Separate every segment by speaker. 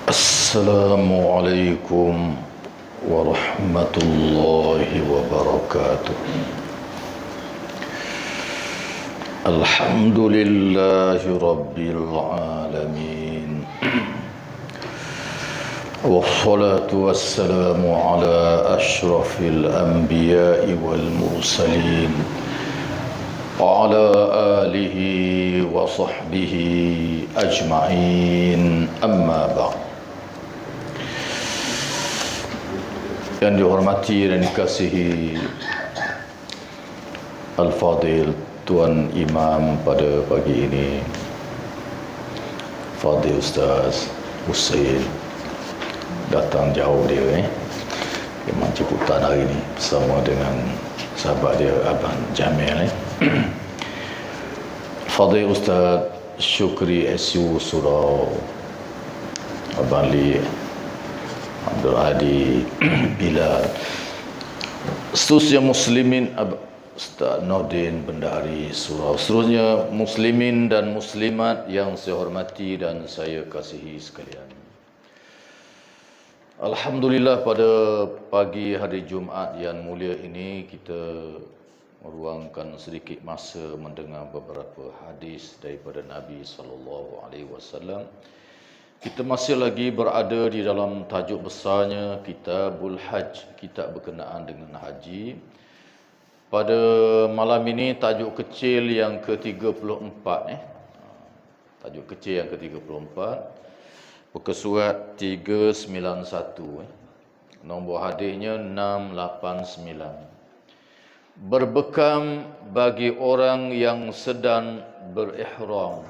Speaker 1: Assalamualaikum warahmatullahi wabarakatuh. Alhamdulillahi rabbil alamin. Wassalatu wassalamu ala ashrafil anbiya'i wal mursalin wa ala alihi wa sahbihi ajma'in, amma ba'd. Yang dihormati dan dikasihi Al-Fadil Tuan Imam pada pagi ini, Fadil Ustaz Hussein, datang jauh dia Imam Ciputan hari ini bersama dengan sahabat dia Abang Jamil Fadil Ustaz Syukri SU Surau, Abang Li Abdul Hadi Bilal, seterusnya muslimin, Ustaz Nordin Bendahari Surau, seterusnya muslimin dan muslimat yang saya hormati dan saya kasihi sekalian. Alhamdulillah, pada pagi hari Jumaat yang mulia ini kita meluangkan sedikit masa mendengar beberapa hadis daripada Nabi SAW. Kita masih lagi berada di dalam tajuk besarnya Kitabul Hajj, kitab berkenaan dengan haji. Pada malam ini tajuk kecil yang ke-34 tajuk kecil yang ke-34, muka surat 391, nombor hadisnya 689. Berbekam bagi orang yang sedang berihram.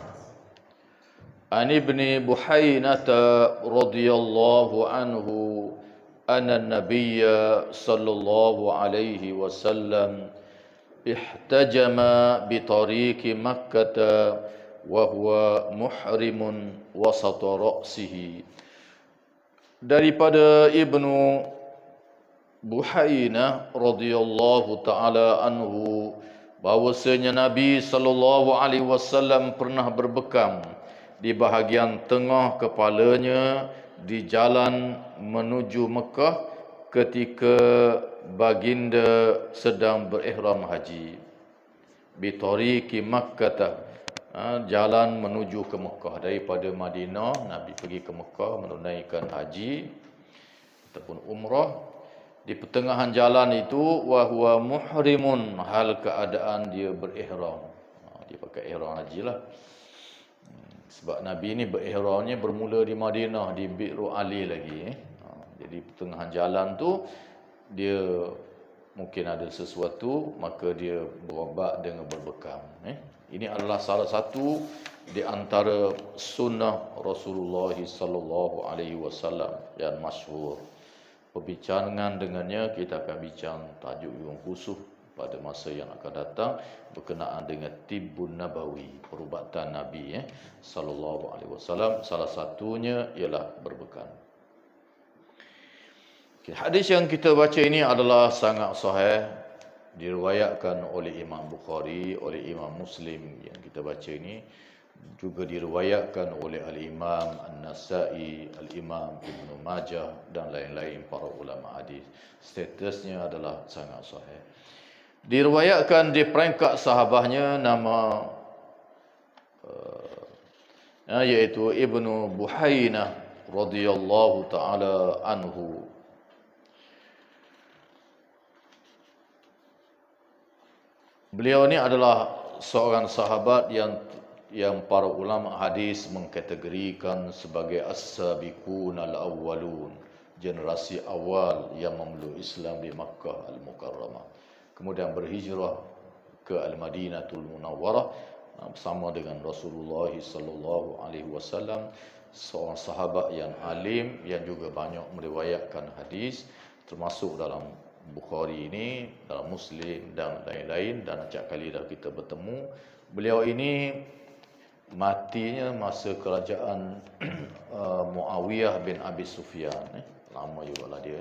Speaker 1: An ibni Buhainata radhiyallahu anhu anna nabiyya sallallahu alaihi wasallam ihtajama bi tariqi Makkah wa huwa muhrimun wasata ra'sihi. Daripada Ibnu Buhainah radhiyallahu taala anhu bahwasanya Nabi sallallahu alaihi wasallam pernah berbekam di bahagian tengah kepalanya di jalan menuju Mekah ketika baginda sedang berihram haji. Bitariqi Makkah, jalan menuju ke Mekah. Daripada Madinah Nabi pergi ke Mekah menunaikan haji ataupun umrah. Di pertengahan jalan itu wa huwa muhrimun, hal keadaan dia berihram. Dia pakai ihram hajilah. Sebab Nabi ni berihramnya bermula di Madinah, di Bi'ru Ali lagi. Jadi pertengahan jalan tu dia mungkin ada sesuatu, maka dia berobat dengan berbekam. Ini adalah salah satu di antara sunnah Rasulullah sallallahu alaihi wasallam yang masyhur. Perbincangan dengannya kita akan bincang tajuk yang khusus pada masa yang akan datang berkenaan dengan tibbun nabawi, perubatan Nabi sallallahu alaihi wasallam. Salah satunya ialah berbekam. Hadis yang kita baca ini adalah sangat sahih, diriwayatkan oleh Imam Bukhari, oleh Imam Muslim. Yang kita baca ini juga diriwayatkan oleh Al-Imam An-Nasa'i, Al-Imam Ibn Majah dan lain-lain para ulama hadis. Statusnya adalah sangat sahih. Diriwayatkan di peringkat sahabahnya nama iaitu Ibnu Buhainah radhiyallahu taala anhu. Beliau ni adalah seorang sahabat yang para ulama hadis mengkategorikan sebagai as-sabiqun al-awwalun, generasi awal yang memeluk Islam di Makkah Al-Mukarramah. Kemudian berhijrah ke Al-Madinatul Munawwarah bersama dengan Rasulullah sallallahu alaihi wasallam, seorang sahabat yang alim yang juga banyak meriwayatkan hadis, termasuk dalam Bukhari ini, dalam Muslim dan lain-lain. Dan acap kali dah kita bertemu. Beliau ini matinya masa kerajaan Muawiyah bin Abi Sufyan. Lama juga lah dia.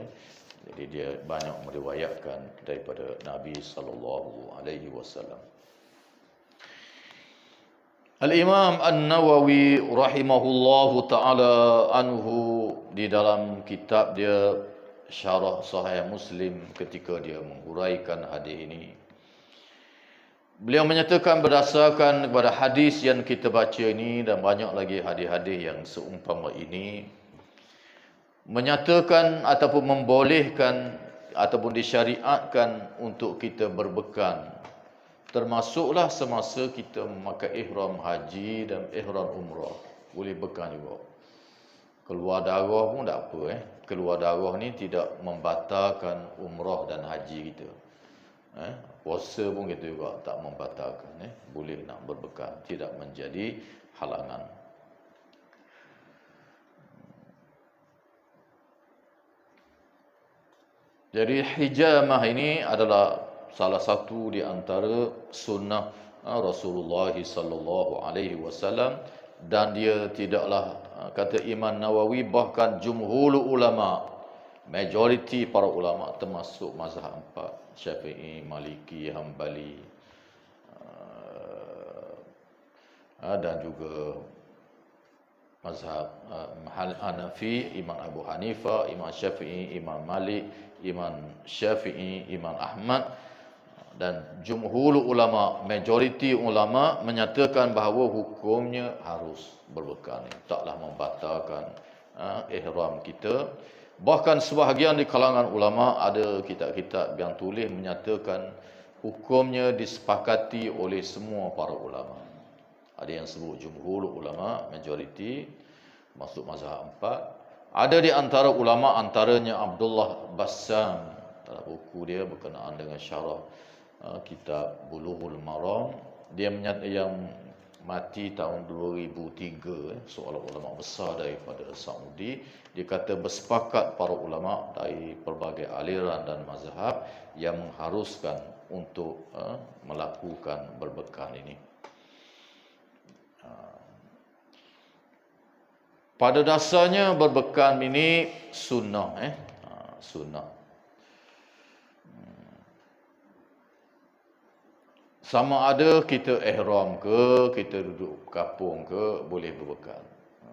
Speaker 1: Jadi dia banyak meriwayatkan daripada Nabi sallallahu alaihi wasallam. Al-Imam An-Nawawi rahimahullahu ta'ala anhu di dalam kitab dia Syarah Sahih Muslim ketika dia menghuraikan hadis ini, beliau menyatakan berdasarkan kepada hadis yang kita baca ini dan banyak lagi hadis-hadis yang seumpama ini, menyatakan ataupun membolehkan ataupun disyariatkan untuk kita berbekan, termasuklah semasa kita memakai ihram haji dan ihram umrah. Boleh bekan juga. Keluar darah pun tak apa. Keluar darah ni tidak membatalkan umrah dan haji kita. Puasa pun kita juga tak membatalkan. Boleh nak berbekan. Tidak menjadi halangan. Jadi hijamah ini adalah salah satu di antara sunnah Rasulullah sallallahu alaihi wasallam, dan dia tidaklah, kata Imam Nawawi, bahkan jumhur ulama, majoriti para ulama termasuk mazhab empat, Syafi'i, Maliki, Hambali dan juga mazhab Hanafi, Imam Abu Hanifah, Imam Syafi'i, Imam Malik, Imam Syafi'i, Imam Ahmad, dan jumhur ulama, majoriti ulama menyatakan bahawa hukumnya harus berbekan, taklah membatalkan ihram kita. Bahkan sebahagian di kalangan ulama ada kitab-kitab yang tulis menyatakan hukumnya disepakati oleh semua para ulama. Ada yang sebut jumhur ulama, majoriti, masuk mazhab empat. Ada di antara ulama, antaranya Abdullah Bassam, dalam buku dia berkenaan dengan syarah kitab Bulughul Maram, dia yang mati tahun 2003, seorang ulama besar daripada Saudi. Dia kata bersepakat para ulama dari pelbagai aliran dan mazhab yang mengharuskan untuk melakukan berbekan ini. Pada dasarnya berbekan ini sunnah, sunnah. Sama ada kita ihram ke, kita duduk kapung ke, boleh berbekan.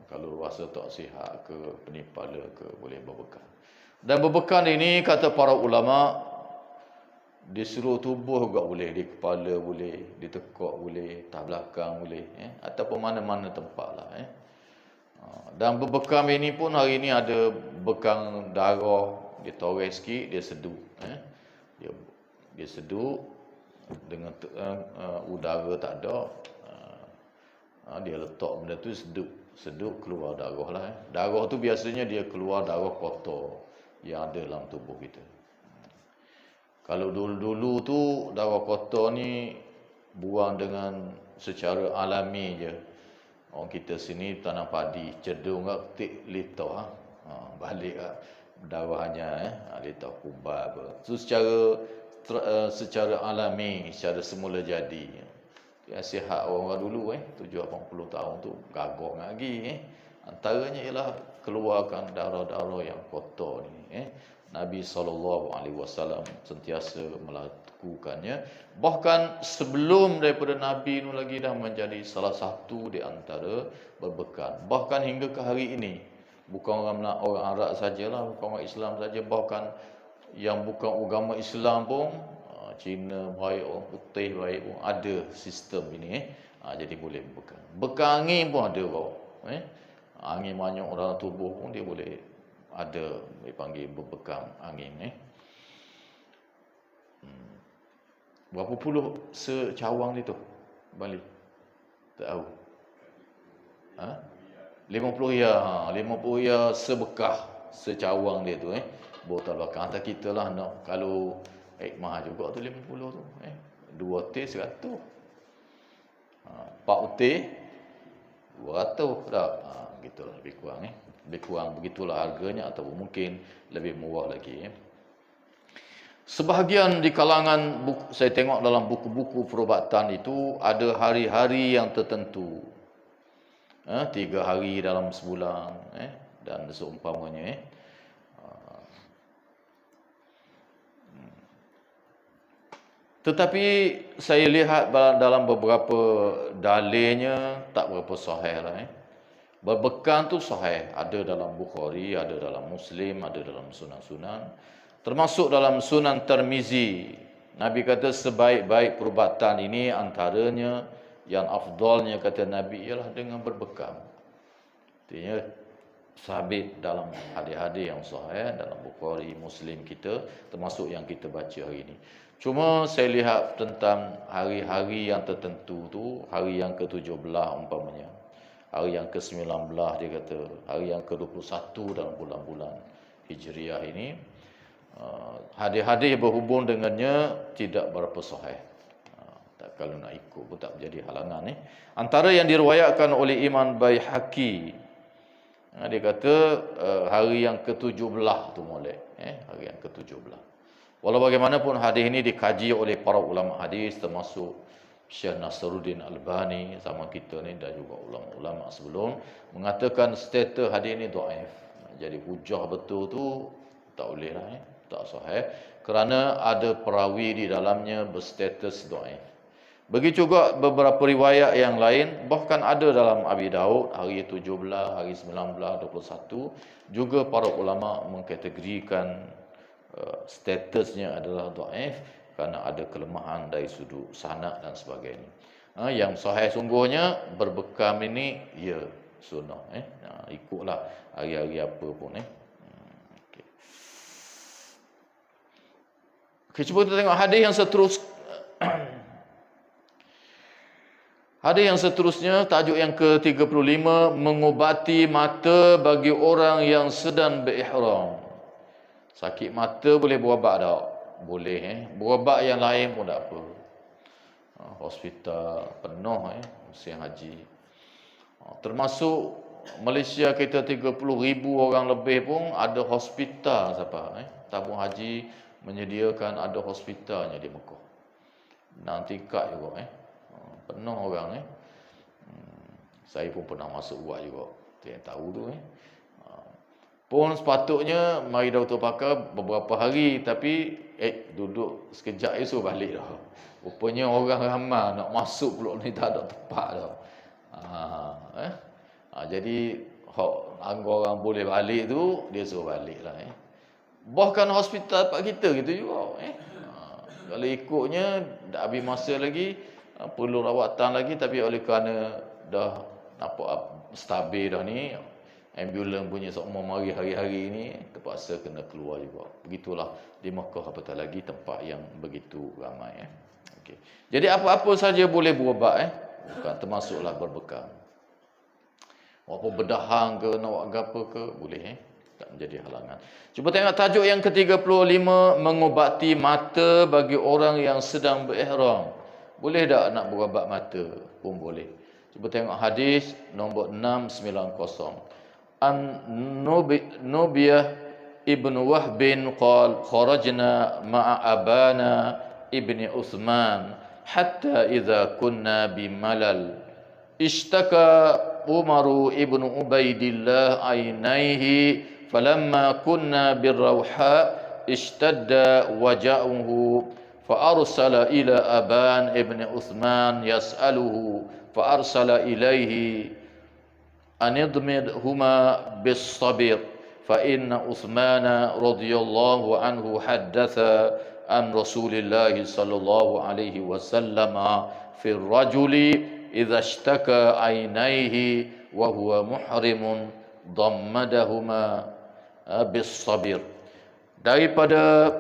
Speaker 1: Kalau rasa tak sihat ke, penipala ke, boleh berbekan. Dan berbekan ini, kata para ulama, di seluruh tubuh juga boleh, di kepala boleh, di tekak boleh, atas belakang boleh, ataupun mana-mana tempat lah. Dan berbekam ini pun hari ini ada bekam darah, dia toreh sikit, dia seduk. Dia seduk dengan udara tak ada. Dia letak benda tu seduk keluar darah lah. Darah tu biasanya dia keluar darah kotor yang ada dalam tubuh kita. Kalau dulu-dulu tu darah kotor ni buang dengan secara alami je. Orang kita sini tanam padi, cedung kat ketik litar, balik darahnya, litar kubal apa. So secara alami, secara semula jadi. Sihat orang dulu 70-80 tahun tu gagah lagi. Antaranya ialah keluarkan darah-darah yang kotor ni. Nabi SAW sentiasa melakukannya. Bahkan sebelum daripada Nabi nu lagi dah menjadi salah satu di antara berbekan. Bahkan hingga ke hari ini, bukan orang Arab sajalah, bukan orang Islam saja, bahkan yang bukan agama Islam pun, Cina baik, orang putih baik pun ada sistem ini. Jadi boleh berbekan. Bekan angin pun ada kau. Angin banyak dalam tubuh pun dia boleh ada, dipanggil berbekan angin. Berapa puluh secawang dia tu Bali? Tak tahu. 50 ya, 50 ya sebekah secawang dia tu botol belakang. Atas kita lah nak, kalau hikmah juga tu 50 tu. 2 teh 100. 4 teh 200 dah. Gitulah lebih kurang lebih kurang begitulah harganya, atau mungkin lebih murah lagi. Sebahagian di kalangan saya tengok dalam buku-buku perubatan itu ada hari-hari yang tertentu. 3 hari dalam sebulan dan seumpamanya. Tetapi saya lihat dalam beberapa dalilnya tak berapa sahih lah. Berbekam tu sahih. Ada dalam Bukhari, ada dalam Muslim, ada dalam sunan-sunan. Termasuk dalam Sunan Tirmizi. Nabi kata sebaik-baik perubatan ini antaranya yang afdalnya kata Nabi ialah dengan berbekam. Artinya sabit dalam hadis-hadis yang sahih dalam Bukhari, Muslim kita, termasuk yang kita baca hari ini. Cuma saya lihat tentang hari-hari yang tertentu tu, hari yang ke-17 umpamanya, hari yang ke-19 dia kata, hari yang ke-21 dalam bulan-bulan Hijriah ini, hadis-hadis berhubung dengannya tidak berapa sahih. Kalau nak ikut pun tak menjadi halangan. Antara yang diriwayatkan oleh Imam Baihaqi, dia kata hari yang ke-17 tu molek, hari yang ke-17. Walau bagaimanapun hadis ini dikaji oleh para ulama hadis termasuk Syekh Nasruddin Albani sama kita ni dan juga ulama-ulama sebelum mengatakan status hadis ini dhaif. Jadi hujah betul tu tak boleh lah, tak sahih kerana ada perawi di dalamnya berstatus dhaif. Begitu juga beberapa riwayat yang lain, bahkan ada dalam Abi Daud hari 17, hari 19, 21 juga para ulama mengkategorikan statusnya adalah dhaif kerana ada kelemahan dari sudut sanad dan sebagainya. Yang sahih sungguhnya berbekam ini ya sunnah. Ikutlah hari-hari apa pun. Okay, cuba kita tengok hadis yang seterusnya. Hadis yang seterusnya, tajuk yang ke-35, mengubati mata bagi orang yang sedang berihram. Sakit mata boleh berubat tak? Boleh. Berubat yang lain pun tak apa. Hospital penuh musim haji. Termasuk Malaysia kita 30,000 orang lebih pun ada hospital siapa. Tabung haji menyediakan ada hospitalnya di Mekah. 6 tingkat juga. Penuh orang. Saya pun pernah masuk buat juga. Tu yang tahu tu. Pun sepatutnya mari doktor pakar beberapa hari, tapi duduk sekejap esok balik dah. Rupanya orang ramai nak masuk pulak ni tak ada tempat dah. Jadi orang boleh balik tu dia suruh balik lah. Bahkan hospital tempat kita gitu juga. Kalau ikutnya dah habis masa lagi, perlu rawatan lagi, tapi oleh kerana dah nampak stabil dah ni, ambulans punya semua mari hari-hari ni, terpaksa kena keluar juga. Begitulah di Mekah, apatah lagi tempat yang begitu ramai. Okay. Jadi apa-apa saja boleh berubat. Bukan termasuklah berbekam. Walaupun berdahang ke, nak buat apa ke, boleh. Tak menjadi halangan. Cuba tengok tajuk yang ke-35, mengubati mata bagi orang yang sedang berihram. Boleh tak nak berubat mata? Pun boleh. Cuba tengok hadis nombor 690. An Nubiyah ibnu Wahbin qal kharajna ma'a abana ibni Uthman hatta idza kunna bimalal ishtaka Umaru ibnu Ubaidillah ainaihi falamma kunna birrawha ishtadda waja'uhu fa arsala ila aban ibni Uthman yas'aluhu fa arsala ilaihi أنضمدهما بالصبر فإن عثمان رضي الله عنه حدث عن رسول الله صلى الله عليه وسلم في الرجل إذا اشتكى عينيه وهو محرم ضمدهما بالصبر. Daripada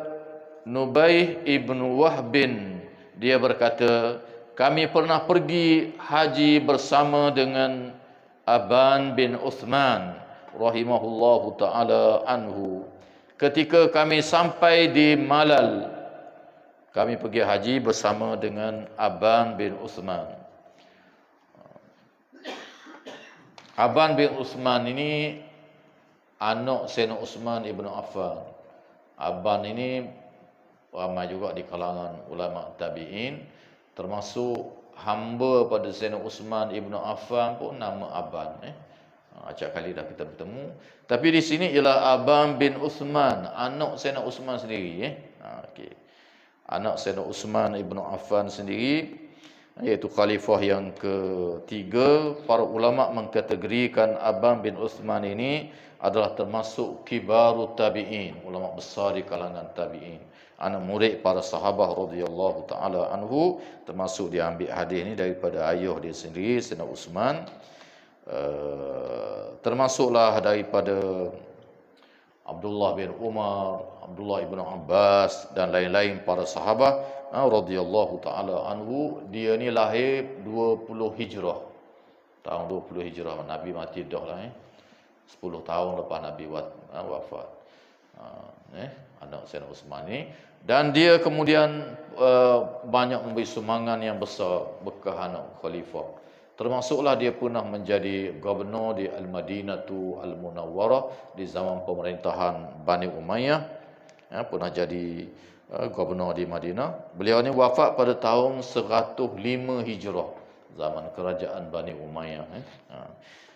Speaker 1: Nubaih ibnu Wahbin, dia berkata, kami pernah pergi haji bersama dengan Aban bin Uthman rahimahullahu ta'ala anhu. Ketika kami sampai di Malal, kami pergi haji bersama dengan Aban bin Uthman. Aban bin Uthman ini anak Sayyidina Uthman ibn Affan. Aban ini ramai juga di kalangan ulama tabi'in, termasuk hamba pada Sayyidina Uthman ibn Affan pun nama Aban. Acap kali dah kita bertemu. Tapi di sini ialah Aban bin Uthman, anak Sayyidina Uthman sendiri. Okay. anak Sayyidina Uthman ibn Affan sendiri, iaitu khalifah yang ketiga. Para ulama mengkategorikan Aban bin Uthman ini adalah termasuk kibarut tabi'in, ulama besar di kalangan tabi'in, anak murid para sahabat radhiyallahu taala anhu, termasuk dia ambil hadis ini daripada ayah dia sendiri Sayyidina Uthman. Termasuklah daripada Abdullah bin Umar, Abdullah bin Abbas dan lain-lain para sahabat radhiyallahu taala anhu. Dia ni lahir 20 Hijrah. Tahun 20 Hijrah, Nabi mati dah lah 10 tahun lepas Nabi wafat. Anak Sayyidina Uthman ni, dan dia kemudian banyak memberi sumbangan yang besar bekas anak khalifah. Termasuklah dia pernah menjadi gubernur di Al-Madinatu Al-Munawwarah di zaman pemerintahan Bani Umayyah. Pernah jadi gubernur di Madinah. Beliau ni wafat pada tahun 105 Hijrah, zaman kerajaan Bani Umayyah.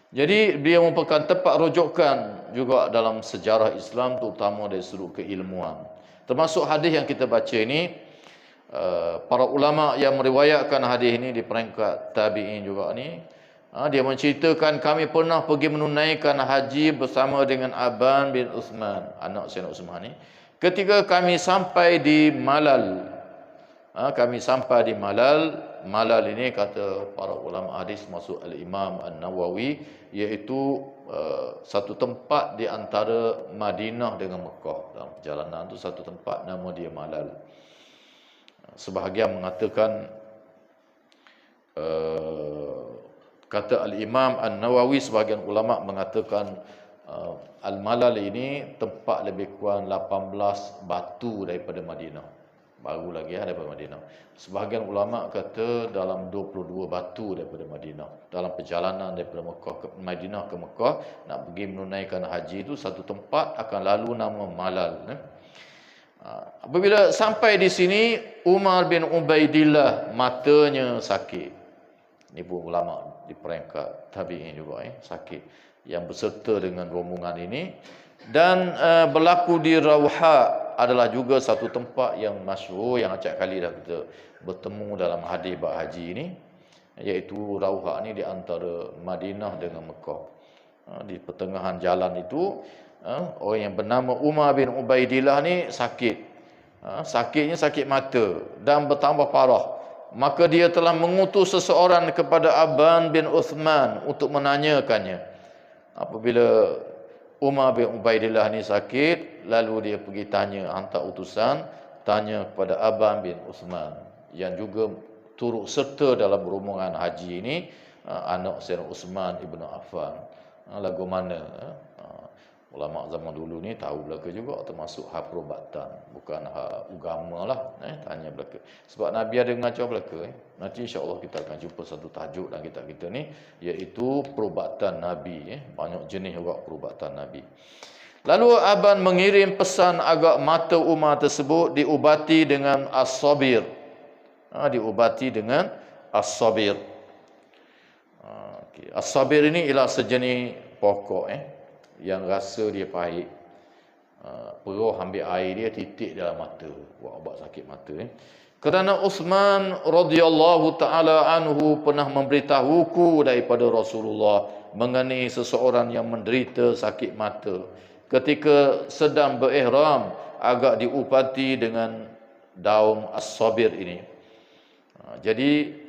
Speaker 1: Jadi beliau merupakan tempat rujukan juga dalam sejarah Islam, terutama dari sudut keilmuan. Termasuk hadis yang kita baca ini, para ulama yang meriwayatkan hadis ini di peringkat tabi'in juga ni, dia menceritakan, kami pernah pergi menunaikan haji bersama dengan Aban bin Uthman, anak Sayyidina Uthman ni. Ketika kami sampai di Malal, Malal ini kata para ulama hadis masuk Al-Imam An-Nawawi, iaitu satu tempat di antara Madinah dengan Mekah. Dalam perjalanan tu satu tempat nama dia Malal. Sebahagian mengatakan, kata Al-Imam An-Nawawi, sebahagian ulama mengatakan Al-Malal ini tempat lebih kurang 18 batu daripada Madinah. Baru lagi daripada Madinah. Sebahagian ulama kata dalam 22 batu daripada Madinah. Dalam perjalanan daripada Madinah ke Mekah, nak pergi menunaikan haji itu, satu tempat akan lalu nama Malal. Apabila sampai di sini, Umar bin Ubaidillah matanya sakit. Ini pun ulama di peringkat tabi'in juga sakit, yang berserta dengan rombongan ini. Dan berlaku di Rawha adalah juga satu tempat yang masyhur, yang acap kali dah kita bertemu dalam hadis bab haji ini, iaitu Rawha ni di antara Madinah dengan Mekah. Di pertengahan jalan itu, orang yang bernama Umar bin Ubaidillah ni sakit. Sakitnya sakit mata dan bertambah parah. Maka dia telah mengutus seseorang kepada Aban bin Uthman untuk menanyakannya. Apabila Umar bin Ubaidillah ni sakit, lalu dia pergi tanya, hantar utusan tanya kepada Aban bin Uthman, yang juga turut serta dalam rombongan haji ini, anak Sayyidina Uthman ibn Affan. Lagu mana? Ulama zaman dulu ni tahu belaka juga, termasuk hak perubatan, bukan hak agama lah. Tanya belaka. Sebab Nabi ada mengajar belaka. Nanti insya-Allah kita akan jumpa satu tajuk dalam kitab kita ni, iaitu perubatan Nabi. Banyak jenis juga perubatan Nabi. Lalu Aban mengirim pesan agar mata Umar tersebut diubati dengan as-sabir. Diubati dengan as-sabir. As-sabir ini ialah sejenis pokok yang rasa dia pahit. Perah ambil air dia, titik dalam mata, buat ubat sakit mata. Kerana Uthman radhiyallahu taala anhu pernah memberitahuku daripada Rasulullah mengenai seseorang yang menderita sakit mata ketika sedang berihram, agak diubati dengan daun as-sabir ini. Jadi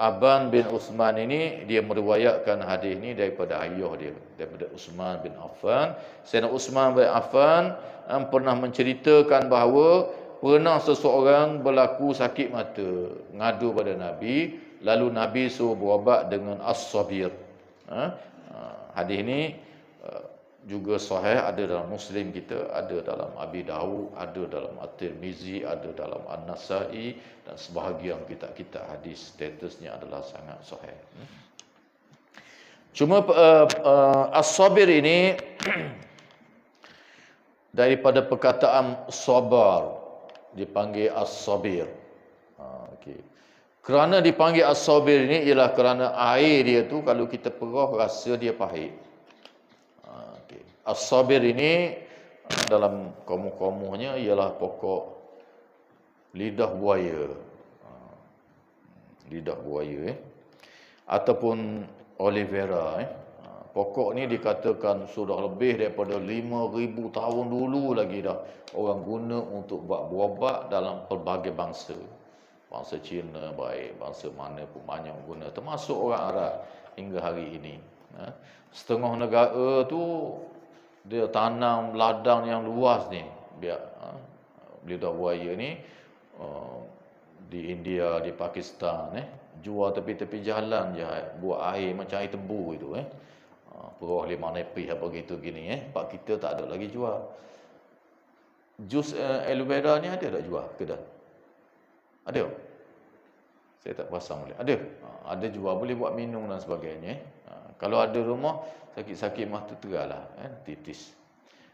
Speaker 1: Aban bin Uthman ini, dia meriwayatkan hadis ini daripada ayah dia, daripada Uthman bin Affan. Sayyidina Uthman bin Affan pernah menceritakan bahawa pernah seseorang berlaku sakit mata, ngadu pada Nabi, lalu Nabi suruh berubat dengan as-sabir. Hadis ini juga sahih, ada dalam Muslim kita, ada dalam Abi Dawud, ada dalam At-Tirmizi, ada dalam An-Nasai, dan sebahagian kitab-kitab hadis statusnya adalah sangat sahih. Cuma as-sabir ini daripada perkataan sabar, dipanggil as-sabir. Kerana dipanggil as-sabir ini ialah kerana air dia tu kalau kita perah rasa dia pahit. As-sabir ini dalam komuh-komuhnya ialah pokok lidah buaya. Lidah buaya ataupun aloe vera. Pokok ni dikatakan sudah lebih daripada 5,000 tahun dulu lagi dah orang guna untuk buat ubat dalam pelbagai bangsa. Bangsa Cina baik, bangsa mana pun banyak guna, termasuk orang Arab hingga hari ini. Setengah negara tu dia tanam ladang yang luas ni biar lidah buaya ni di India, di Pakistan jual tepi-tepi jalan je, buat air macam air tebu itu Perah 5 nepih apa gitu gini Pak kita tak ada lagi jual. Jus aloe vera ni ada tak jual kedai? Ada? Saya tak pasang boleh. Ada jual, boleh buat minum dan sebagainya. Kalau ada rumah sakit-sakit mah terteralah titis.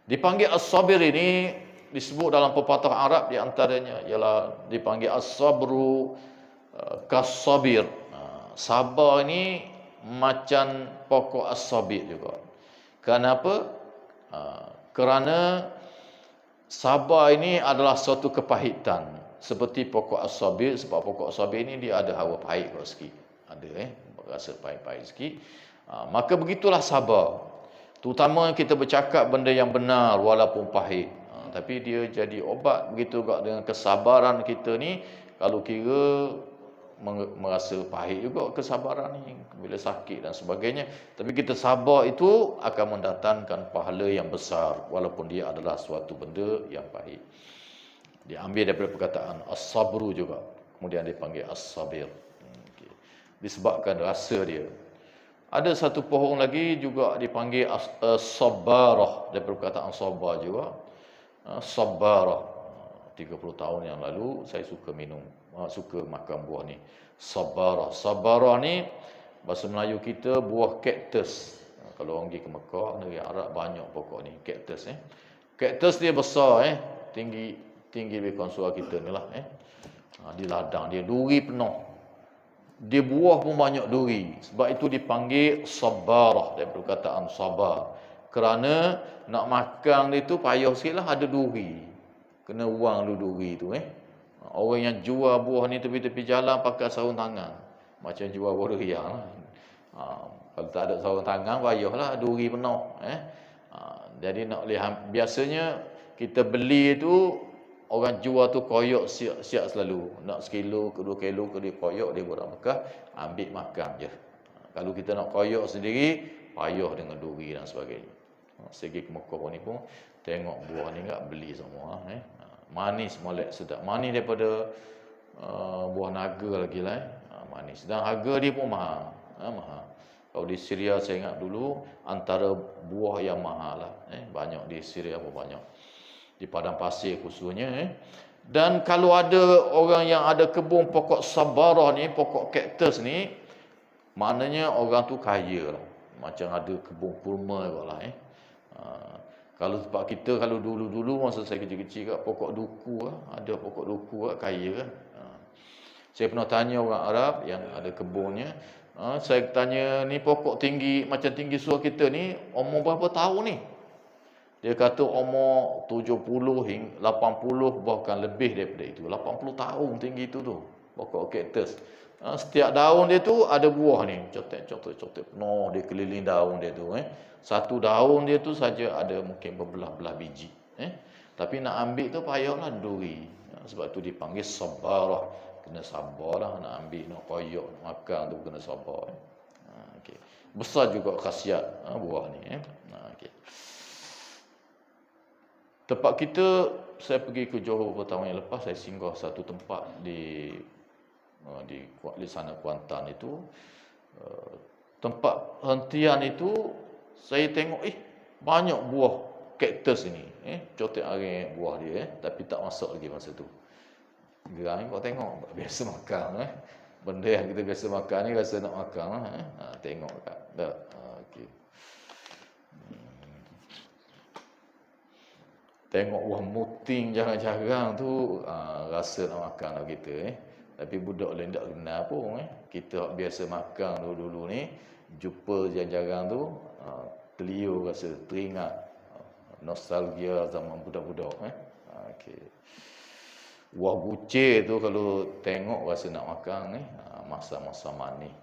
Speaker 1: Dipanggil as-sabir ini disebut dalam pepatah Arab di antaranya ialah dipanggil as-sabru kas-sabir. Sabar ni macam pokok as-sabir juga. Kenapa? Kerana sabar ini adalah suatu kepahitan seperti pokok as-sabir. Sebab pokok as-sabir ini dia ada hawa pahit kot sikit. Ada rasa pahit-pahit sikit. Maka begitulah sabar. Terutama kita bercakap benda yang benar walaupun pahit. Tapi dia jadi obat. Begitu juga dengan kesabaran kita ni. Kalau kira merasa pahit juga kesabaran ni bila sakit dan sebagainya, tapi kita sabar itu akan mendatangkan pahala yang besar walaupun dia adalah suatu benda yang pahit. Diambil daripada perkataan as-sabru juga, kemudian dipanggil as-sabir. Disebabkan rasa dia. Ada satu pohon lagi juga dipanggil as-sabbarah, daripada perkataan sabar juga. Sabbarah. 30 tahun yang lalu saya suka makan buah ni. Sabbarah. Sabbarah ni bahasa Melayu kita buah kaktus. Kalau orang pergi ke Mekah, negeri Arab, banyak pokok ni, kaktus Kaktus dia besar tinggi lebih kurang surau kita ni lah di ladang dia, duri penuh. Dia buah pun banyak duri. Sebab itu dipanggil sabbarah, daripada perkataan sabar. Kerana nak makan dia tu payah sikitlah, ada duri. Kena buang dulu duri tu Orang yang jual buah ni tepi-tepi jalan pakai sarung tangan. Macam jual buah durian lah. Kalau tak ada sarung tangan, payahlah, duri penuh Jadi nak lihat, biasanya kita beli tu, orang jual tu koyok siap-siap selalu. Nak 1 kilo ke 2 kilo ke dia koyok, dia buat Mekah, ambil makan je. Kalau kita nak koyok sendiri, payah dengan duri dan sebagainya. Segi ke Mekah ni pun tengok buah ni enggak beli semua manis molek sedap, manis daripada buah naga lagi lah manis, dan harga dia pun mahal. Kalau di Syria saya ingat dulu antara buah yang mahal lah banyak di Syria pun banyak, di padang pasir khususnya Dan kalau ada orang yang ada kebun pokok sabbarah ni, pokok kaktus ni, maknanya orang tu kaya lah. Macam ada kebun kurma juga lah Kalau tempat kita, kalau dulu-dulu masa saya kecil-kecil kat pokok duku ada pokok duku kaya Saya pernah tanya orang Arab yang ada kebunnya, saya tanya, ni pokok tinggi macam tinggi surau kita ni umur berapa tahun ni? Dia kata umur 70 hingga 80, bahkan lebih daripada itu. 80 tahun tinggi itu tu pokok kaktus. Setiap daun dia tu ada buah ni, cotek penuh dia keliling daun dia tu Satu daun dia tu saja ada mungkin berbelah-belah biji Tapi nak ambil tu payahlah duri. Sebab tu dipanggil sabbarah. Kena sabarlah nak ambil, nak koyok, nak makan tu kena sabar okay. Besar juga khasiat buah ni Tempat kita, saya pergi ke Johor beberapa tahun yang lepas, saya singgah satu tempat di sana Kuantan itu. Tempat hentian itu saya tengok banyak buah kaktus ini cotek aring buah dia tapi tak masak lagi masa tu. Geram kau tengok, biasa makan benda yang kita biasa makan ni rasa nak makan tengok kat dah okey. Tengok buah muting jarang-jarang tu rasa nak makan lah kita Tapi budak lain tak kenal pun Kita biasa makan dulu-dulu ni, jumpa jarang-jarang tu terliur rasa, teringat nostalgia zaman budak-budak okey. Buah gucir tu kalau tengok rasa nak makan masa-masa manis.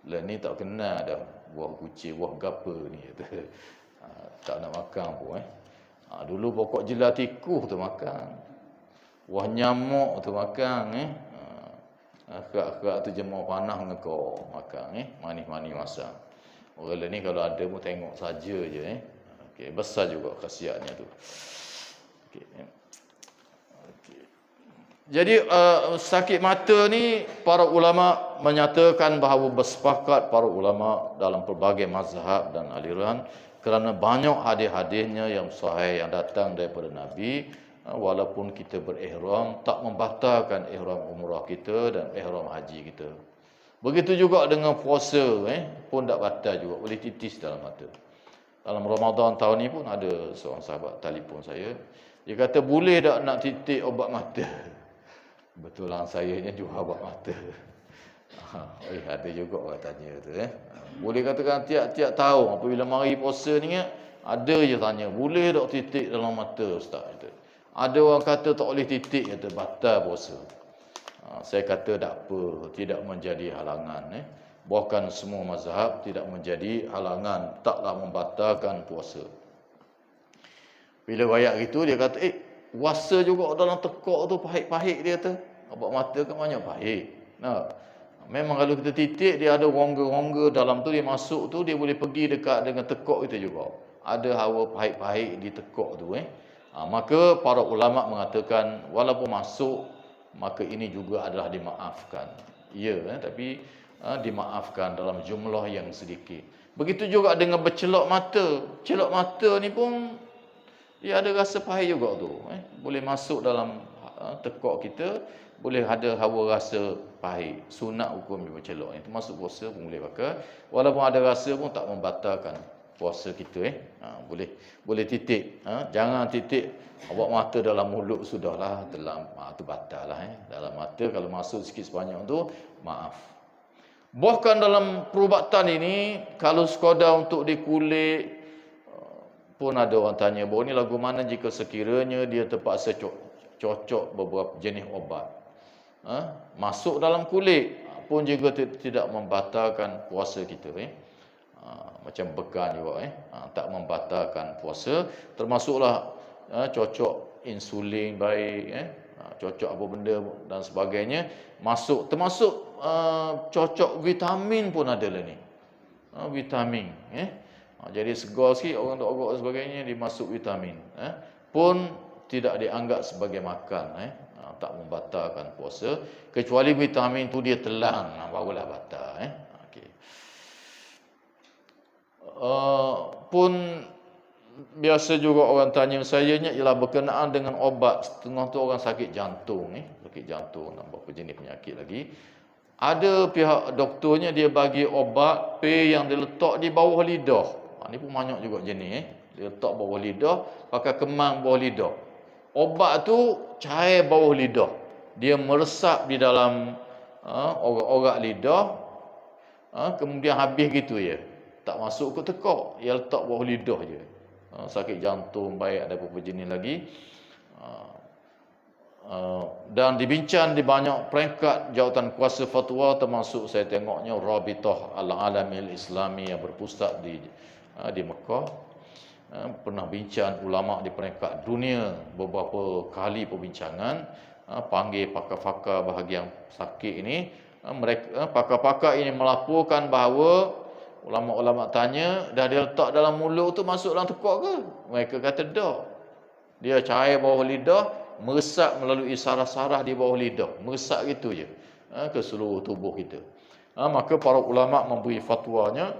Speaker 1: Lah ni tak kenal dah buah gucir, buah gapa ni kata. Tak nak makan pun dulu pokok jelar tikus tu makan. Buah nyamuk tu makan akak-akak tu jemur panah dengan kau makan manis-manis masak. Orang lain ni kalau ada pun tengok saja je okey, besar juga khasiatnya tu. Okey. Jadi sakit mata ni para ulama menyatakan bahawa bersepakat para ulama dalam pelbagai mazhab dan aliran kerana banyak hadis-hadisnya yang sahih yang datang daripada Nabi, walaupun kita berihram tak membatalkan ihram umrah kita dan ihram haji kita. Begitu juga dengan puasa pun tak batal juga, boleh titis dalam mata. Dalam Ramadan tahun ni pun ada seorang sahabat telefon saya, dia kata boleh tak nak titik obat mata. Betulan saya ni jual obat mata. Ada juga orang tanya tu Boleh katakan tiap-tiap tahun apabila mari puasa ni ada je tanya, boleh tak titik dalam mata ustaz kata. Ada orang kata tak boleh titik kata, batal puasa. Saya kata tak apa, tidak menjadi halangan Bahkan semua mazhab tidak menjadi halangan, taklah membatalkan puasa. Bila rakyat gitu dia kata puasa juga dalam tekak tu pahit-pahit dia kata. Obat mata kan banyak pahit. Memang kalau kita titik dia ada rongga-rongga dalam tu, dia masuk tu dia boleh pergi dekat dengan tekak kita juga. Ada hawa pahit-pahit di tekak tu maka para ulama mengatakan walaupun masuk maka ini juga adalah dimaafkan. Ya tapi dimaafkan dalam jumlah yang sedikit. Begitu juga dengan bercelok mata. Celok mata ni pun dia ada rasa pahit juga tu boleh masuk dalam tekak kita, boleh ada hawa rasa pahit. Sunat hukum bercelok ni termasuk puasa pun boleh pakai. Walaupun ada rasa pun tak membatalkan puasa kita boleh titik. Jangan titik obat mata dalam mulut sudahlah, dalam tu batal lah dalam mata kalau masuk sikit sebanyak tu maaf. Bahkan dalam perubatan ini kalau sekadar untuk di kulit pun ada orang tanya bahawa ni lagu mana jika sekiranya dia terpaksa cocok beberapa jenis obat masuk dalam kulit pun juga tidak membatalkan puasa kita macam bekan juga tak membatalkan puasa. Termasuklah cocok insulin baik cocok apa benda dan sebagainya masuk, termasuk cocok vitamin pun ada lah ni vitamin jadi segar sikit orang dok-dok dan sebagainya dimasuk vitamin pun tidak dianggap sebagai makan tak membatalkan puasa kecuali vitamin tu dia telang barulah batal pun biasa juga orang tanya saya nya ialah berkenaan dengan obat. Setengah tu orang sakit jantung sakit jantung dan beberapa jenis penyakit lagi. Ada pihak doktornya dia bagi obat yang diletak di bawah lidah. Ni pun banyak juga jenis dia letak bawah lidah, pakai kemang bawah lidah. Obat tu cair bawah lidah. Dia meresap di dalam orak-orak lidah. Kemudian habis gitu ya. Tak masuk ke tekak, dia letak bawah lidah je. Sakit jantung baik ada beberapa jenis lagi. Dan dibincang di banyak peringkat jawatan kuasa fatwa, termasuk saya tengoknya Rabitah Al-Alamil Islami yang berpusat di Mekah. Pernah bincang ulama di peringkat dunia beberapa kali perbincangan, panggil pakar-pakar bahagian sakit ini. Mereka pakar-pakar ini melaporkan bahawa ulama-ulama tanya, dah dia letak dalam mulut tu masuk dalam tekak ke? Mereka kata dah. Dia cair bawah lidah, meresap melalui saraf-saraf di bawah lidah. Meresap gitu je ke seluruh tubuh kita. Maka para ulama memberi fatwanya,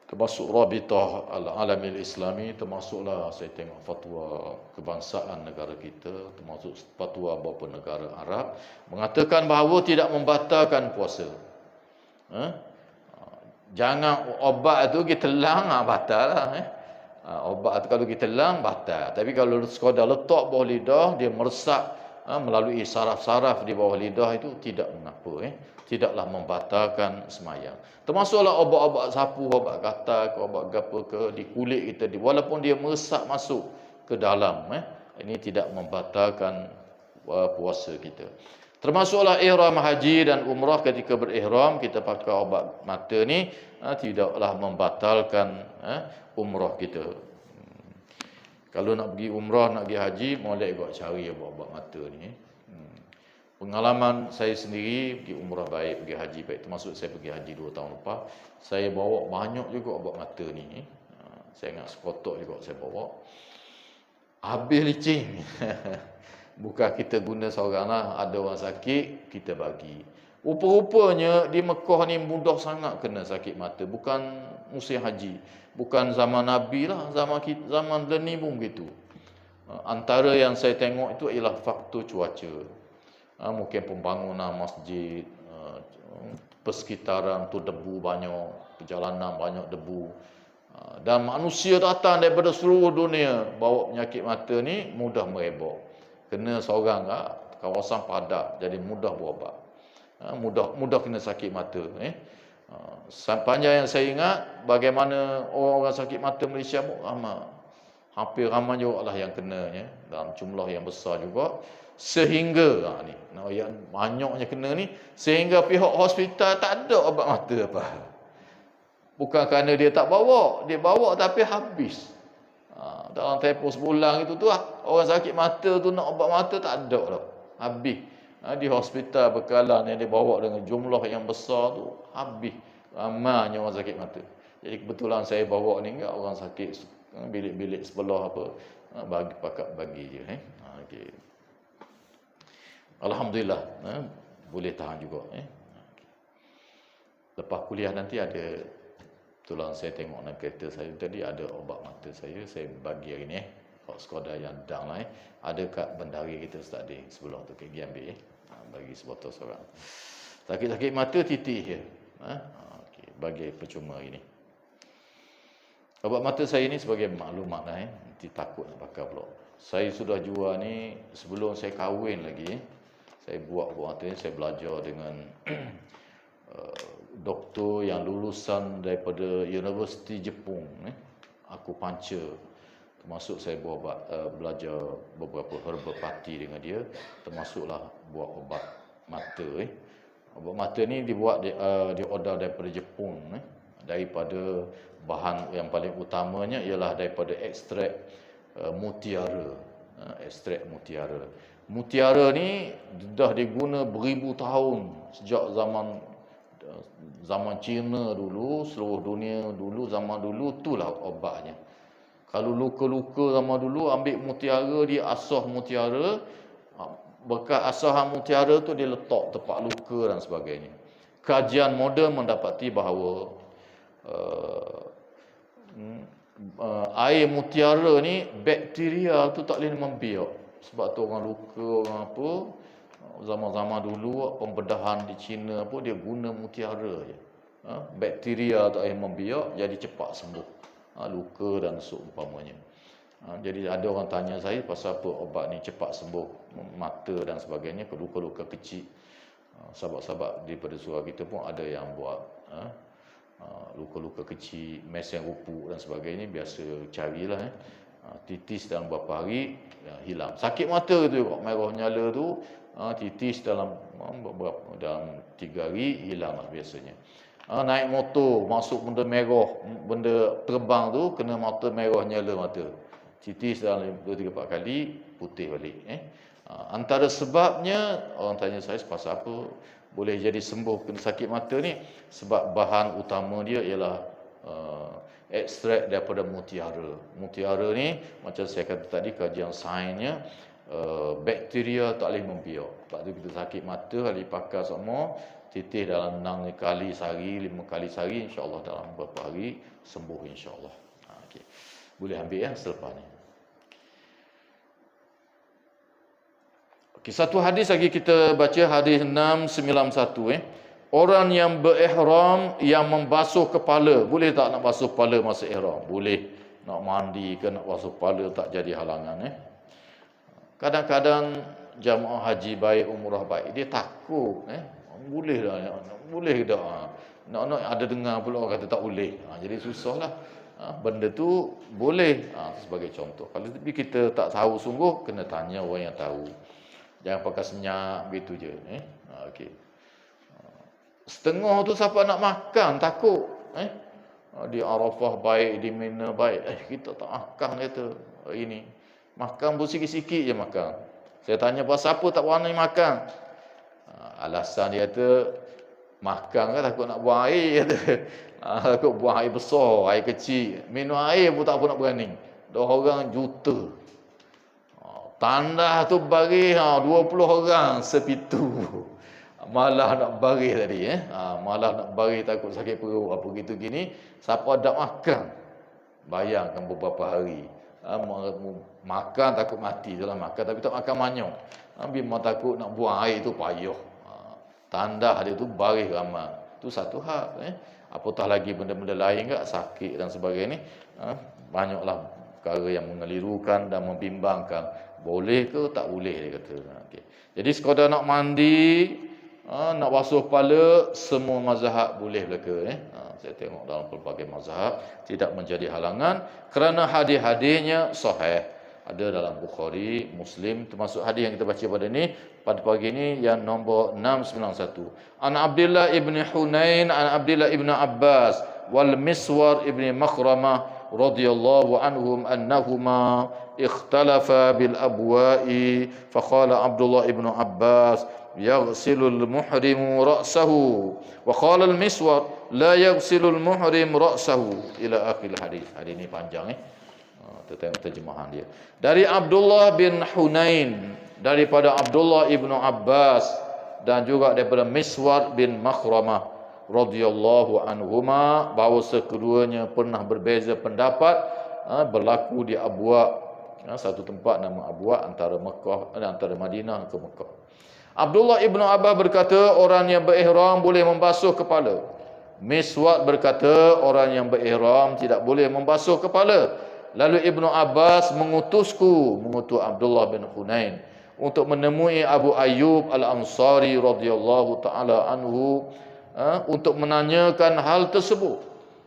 Speaker 1: termasuk Rabitah Al-Alamil Islami, termasuklah saya tengok fatwa kebangsaan negara kita, termasuk fatwa beberapa negara Arab, mengatakan bahawa tidak membatalkan puasa. Jangan obat tu kita telang batal lah. Obat tu kalau kita telang batal. Tapi kalau sekadar letak bawah lidah, dia meresap melalui saraf-saraf di bawah lidah, itu tidak mengapa tidaklah membatalkan semayang. Termasuklah obat-obat sapu, obat gatal ke obat gapo ke di kulit kita, walaupun dia meresap masuk ke dalam ini tidak membatalkan puasa kita. Termasuklah ihram haji dan umrah. Ketika berihram kita pakai obat mata ni tidaklah membatalkan umrah kita. Kalau nak pergi umrah, nak pergi haji, molek kau cari obat mata ni. Pengalaman saya sendiri pergi umrah baik, pergi haji baik, termasuk saya pergi haji 2 tahun lepas, saya bawa banyak juga obat mata ni. Saya ingat sekotok juga saya bawa. Habis licin. Bukan kita guna seorang lah, ada orang sakit, kita bagi. Rupa-rupanya di Mekah ni mudah sangat kena sakit mata. Bukan musim haji. Bukan zaman Nabi lah, zaman ni pun begitu. Antara yang saya tengok itu ialah faktor cuaca. Mungkin pembangunan masjid, persekitaran tu debu banyak, perjalanan banyak debu. Dan manusia datang daripada seluruh dunia bawa penyakit mata ni mudah merebak. Kena seorang kawasan padat, jadi mudah berobat. Mudah kena sakit mata. Sepanjang yang saya ingat, bagaimana orang-orang sakit mata Malaysia pun hampir ramai juga lah yang kena dalam jumlah yang besar juga. Sehingga yang banyaknya kena ni, sehingga pihak hospital tak ada obat mata apa. Bukan kerana dia tak bawa, dia bawa tapi habis. Dalam tempoh sebulan itu tu orang sakit mata tu nak obat mata tak ada dah. Habis. Di hospital bekalan yang dia bawa dengan jumlah yang besar tu habis. Ramainya orang sakit mata. Jadi kebetulan saya bawa ni enggak orang sakit bilik-bilik sebelah apa bagi je okey. Alhamdulillah boleh tahan juga Lepas kuliah nanti ada, kebetulan saya tengok dalam kereta saya tadi ada obat mata saya bagi hari ni kalau sekadar yang dang lah ada kat bendahari kita Ustaz Din sebelah tu pergi ambil bagi sebotol seorang. Sakit-sakit mata titik je. Okey, bagi percuma ini. Obat mata saya ni sebagai maklumat lah nanti takut nak pakai pula. Saya sudah jual ni sebelum saya kahwin lagi. Saya buat obat mata ni, saya belajar dengan doktor yang lulusan daripada Universiti Jepun, akupuncture. Termasuk saya belajar beberapa herbopati dengan dia, termasuklah buat obat mata. Obat mata ni dibuat dia order daripada Jepun, daripada bahan yang paling utamanya ialah daripada ekstrak mutiara. Ekstrak mutiara. Mutiara ni dah diguna beribu tahun sejak zaman Cina dulu, seluruh dunia dulu, zaman dulu itulah obatnya. Kalau luka-luka zaman dulu ambil mutiara, dia asah mutiara, bekas asahan mutiara tu dia letak tempat luka dan sebagainya. Kajian moden mendapati bahawa air mutiara ni bakteria tu tak boleh membiak. Sebab tu orang luka, orang apa, zaman-zaman dulu pembedahan di China pun dia guna mutiara je. Bakteria tak boleh membiak, jadi cepat sembuh. Luka dan seumpamanya. Jadi ada orang tanya saya pasal apa obat ni cepat sembuh mata dan sebagainya, luka-luka kecil. Sahabat-sahabat daripada surau kita pun ada yang buat luka-luka kecil, mesin rupuk dan sebagainya, biasa carilah titis dalam beberapa hari hilang. Sakit mata tu merah nyala tu titis dalam 3 hari hilanglah biasanya. Naik motor masuk benda merah, benda terbang tu kena mata merah nyala mata. Titis dalam 2-3-4 kali putih balik. Antara sebabnya orang tanya saya pasal apa boleh jadi sembuh kena sakit mata ni, sebab bahan utama dia ialah ekstrak daripada mutiara. Mutiara ni macam saya kata tadi, kajian sainsnya bakteria tak boleh membiak. Sebab tu kita sakit mata kali pakai semua titih dalam 6 kali sehari, 5 kali sehari, insya-Allah dalam beberapa hari sembuh insya-Allah. Okey. Boleh ambil selepas ni. Okey, satu hadis lagi kita baca, hadis 691 Orang yang berihram yang membasuh kepala, boleh tak nak basuh kepala masa ihram? Boleh. Nak mandi ke nak basuh kepala tak jadi halangan. Kadang-kadang jamaah haji baik, umrah baik, dia takut. Boleh dah, boleh dah. Nak ada dengar pula orang kata tak boleh. Jadi susahlah. Benda tu boleh sebagai contoh. Kalau tapi kita tak tahu sungguh, kena tanya orang yang tahu. Jangan pakai senyap gitu je. Okey. Setengah tu siapa nak makan takut. Di Arafah baik, di Mina baik. Kita tak makan kata ini. Makan pun sikit-sikit je makan. Saya tanya pasal apa tak berani makan. Alasan dia kata makan kan takut nak buang air kata. Takut buang air besar, air kecil. Minum air pun tak apa nak berani. Dah orang juta. Tandah tu bagi 20 orang sepitu. Malah nak bagi tadi malah nak bagi takut sakit perut apa gitu gini. Siapa tak makan, bayangkan beberapa hari makan takut mati dalam makan, tapi tak makan banyak. Memang takut nak buang air tu payah. Tandah dia tu bagi ramai. Tu satu hal. Apatah lagi benda-benda lain kat sakit dan sebagainya. Banyaklah perkara yang mengelirukan dan membimbangkan. Boleh ke tak boleh dia kata. Okay. Jadi sekadar nak mandi, nak basuh kepala, semua mazhab boleh belaka. Saya tengok dalam pelbagai mazhab tidak menjadi halangan kerana hadis-hadisnya sahih. Ada dalam Bukhari, Muslim, termasuk hadis yang kita baca pada pagi ini yang nombor 691. An Abdullah ibn Hunain an Abdullah ibn Abbas wal Miswar ibn Makhramah radhiyallahu anhum annahuma ikhtalafa bil abwa'i faqala Abdullah ibn Abbas yaghsilul muhrimu ra'sahu wa qala al Miswar la yaghsilul muhrim ra'sahu ila akhir hadis. Hadis ini panjang kita tengok terjemahan dia. Dari Abdullah bin Hunain, daripada Abdullah ibnu Abbas dan juga daripada Miswar bin Makhramah radhiyallahu anhuma bahawa keduanya pernah berbeza pendapat berlaku di Abwa, satu tempat nama Abwa antara Madinah ke Mekah. Abdullah ibnu Abbas berkata orang yang berihram boleh membasuh kepala. Miswar berkata orang yang berihram tidak boleh membasuh kepala. Lalu Ibnu Abbas mengutus Abdullah bin Hunain untuk menemui Abu Ayyub Al-Ansari radhiyallahu taala anhu untuk menanyakan hal tersebut.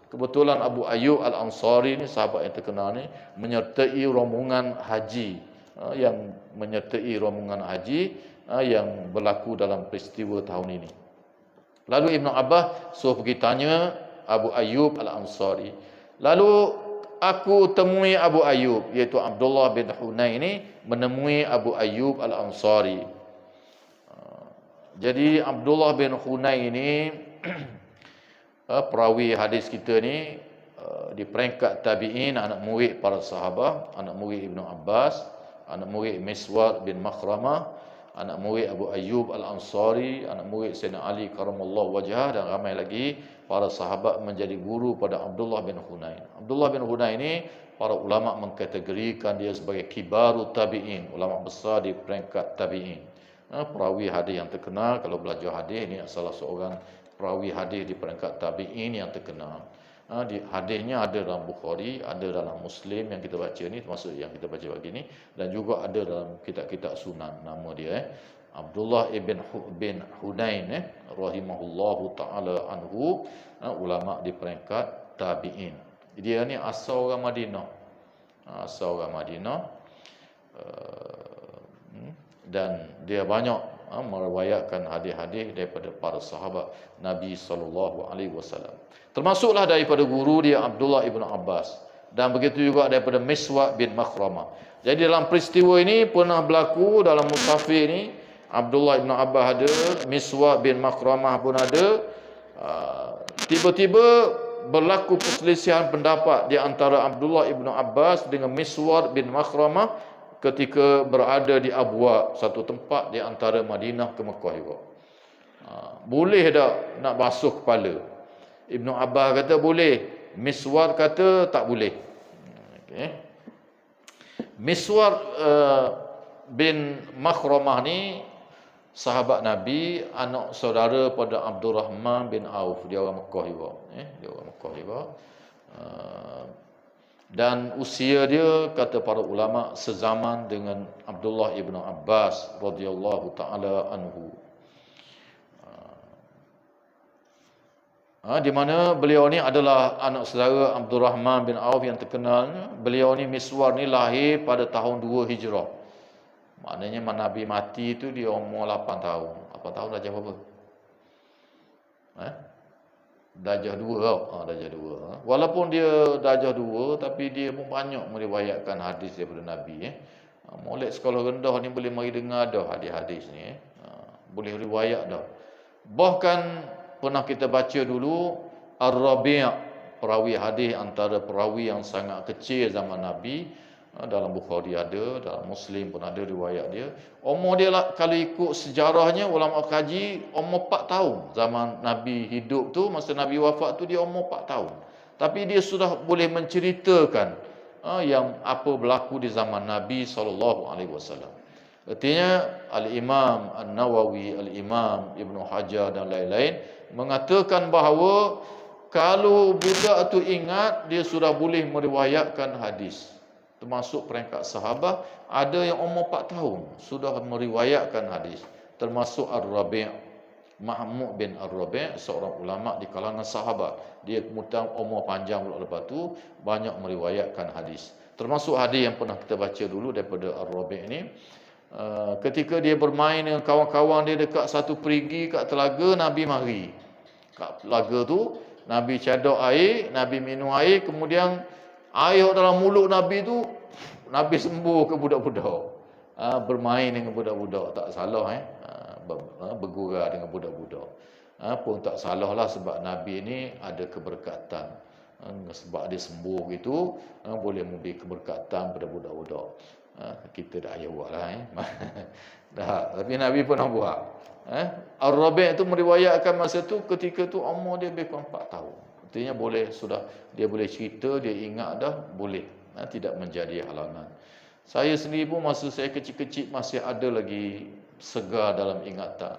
Speaker 1: Kebetulan Abu Ayyub Al-Ansari ni sahabat yang terkenal ni menyertai rombongan haji yang berlaku dalam peristiwa tahun ini. Lalu Ibnu Abbas suruh pergi tanya Abu Ayyub Al-Ansari. Lalu aku temui Abu Ayyub, iaitu Abdullah bin Hunain ini menemui Abu Ayyub Al-Ansari. Jadi Abdullah bin Hunain ini perawi hadis kita ni di peringkat tabi'in, anak murid para sahabat, anak murid Ibnu Abbas, anak murid Miswar bin Makhramah, anak murid Abu Ayyub Al-Ansari, anak murid Sayyidina Ali karamallahu wajhah, dan ramai lagi para sahabat menjadi guru pada Abdullah bin Hunain. Abdullah bin Hunain ini para ulama mengkategorikan dia sebagai kibarut tabi'in, ulama besar di peringkat tabi'in. Perawi hadis yang terkenal, kalau belajar hadis ini salah seorang perawi hadis di peringkat tabi'in yang terkenal. Hadisnya ada dalam Bukhari, ada dalam Muslim yang kita baca ni, termasuk yang kita baca pagi ni, dan juga ada dalam kitab-kitab sunan. Nama dia Abdullah bin Hunain rahimahullahu taala anhu, ulama di peringkat tabi'in. Dia ni asal orang Madinah. Dan dia banyak meriwayatkan hadis-hadis daripada para sahabat Nabi sallallahu alaihi wasallam. Termasuklah daripada guru dia Abdullah ibnu Abbas, dan begitu juga daripada Miswar bin Makhramah. Jadi dalam peristiwa ini pernah berlaku dalam musafir ni, Abdullah ibnu Abbas ada, Miswar bin Makhramah pun ada. Tiba-tiba berlaku perselisihan pendapat di antara Abdullah ibnu Abbas dengan Miswar bin Makhramah ketika berada di Abwa, satu tempat di antara Madinah ke Mekah juga. Boleh tak nak basuh kepala? Ibnu Abbas kata boleh, Miswar kata tak boleh. Okay. Miswar bin Makhramah ni sahabat Nabi, anak saudara pada Abdurrahman bin Auf. Dia orang Mekah juga. Dan usia dia, kata para ulama, sezaman dengan Abdullah ibnu Abbas radhiyallahu taala anhu. Di mana beliau ni adalah anak saudara Abdurrahman bin Auf yang terkenal. Beliau ni Miswar ni lahir pada tahun 2 Hijrah. Maknanya Nabi mati itu dia umur 8 tahun. 8 tahun darjah berapa? Darjah 2 tau. Darjah 2. Walaupun dia darjah 2, tapi dia pun banyak meriwayatkan hadis daripada Nabi. Molek sekolah rendah ni boleh mari dengar dah hadis-hadis ni. Boleh riwayat dah. Bahkan pernah kita baca dulu Ar-Rabi', perawi hadis antara perawi yang sangat kecil zaman Nabi. Dalam Bukhari ada, dalam Muslim pun ada riwayat dia. Umur dia lah, kalau ikut sejarahnya ulama kaji umur 4 tahun. Zaman Nabi hidup tu, masa Nabi wafat tu dia umur 4 tahun. Tapi dia sudah boleh menceritakan yang apa berlaku di zaman Nabi SAW. Artinya Al-Imam An-Nawawi, Al-Imam Ibn Hajar dan lain-lain mengatakan bahawa kalau budak tu ingat, dia sudah boleh meriwayatkan hadis. Termasuk peringkat sahabat, ada yang umur 4 tahun sudah meriwayatkan hadis. Termasuk Ar-Rabi', Mahmud bin Ar-Rabi', seorang ulama di kalangan sahabat. Dia kemudian umur panjang pula lepas tu, banyak meriwayatkan hadis. Termasuk hadis yang pernah kita baca dulu daripada Ar-Rabi' ni. Ketika dia bermain dengan kawan-kawan dia dekat satu perigi kat telaga, Nabi mari. Kat telaga tu, Nabi cadok air, Nabi minum air, kemudian air dalam mulut Nabi tu, Nabi sembuh ke budak-budak. Bermain dengan budak-budak, tak salah bergurau dengan budak-budak. Pun tak salah lah, sebab Nabi ni ada keberkatan. Sebab dia sembuh gitu, boleh memberi keberkatan pada budak-budak. Kita dah ayah buat lah dah, tapi Nabi pun nak buat. Ar-Rabi' tu meriwayatkan masa tu, ketika tu umur dia lebih kurang 4 tahun. Artinya boleh, sudah dia boleh cerita, dia ingat dah, boleh. Tidak menjadi halangan. Saya sendiri pun masa saya kecil-kecil masih ada lagi segar dalam ingatan.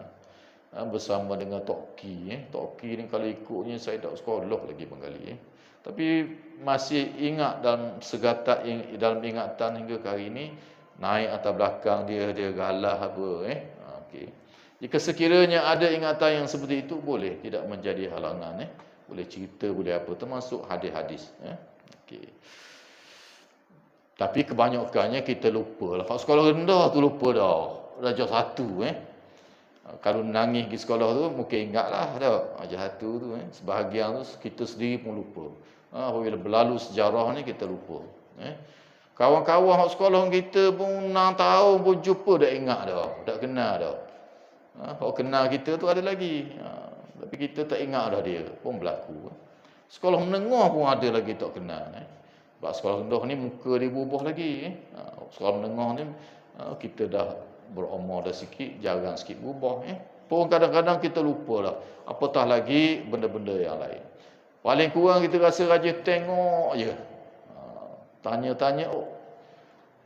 Speaker 1: Bersama dengan Tok Ki. Tok Ki ni kalau ikutnya saya tak sekolah lagi Bengali. Tapi masih ingat dalam segata dalam ingatan hingga ke hari ini. Naik atas belakang dia galah apa. Okey. Jika sekiranya ada ingatan yang seperti itu, boleh, tidak menjadi halangan. Boleh cerita, boleh apa, termasuk hadis-hadis. Okey. Tapi kebanyakannya kita lupa lah. Kalau sekolah rendah tu lupa dah. Darjah 1. Kalau nangis pergi sekolah tu, mungkin ingat lah dah. Darjah 1 tu. Sebahagian tu kita sendiri pun lupa. Apabila berlalu sejarah ni, kita lupa. Kawan-kawan sekolah kita pun 6 tahun pun jumpa, dah ingat dah. Dah kenal dah. Kalau kenal kita tu ada lagi. Tapi kita tak ingat dah dia. Pun berlaku. Sekolah menengah pun ada lagi tak kenal. Sebab sekolah rendah ni muka dia berubah lagi. Sekolah menengah ni kita dah berumur dah sikit, jarang sikit berubah. Pun kadang-kadang kita lupa lah. Apatah lagi benda-benda yang lain. Paling kurang kita rasa rajin tengok je. Tanya-tanya,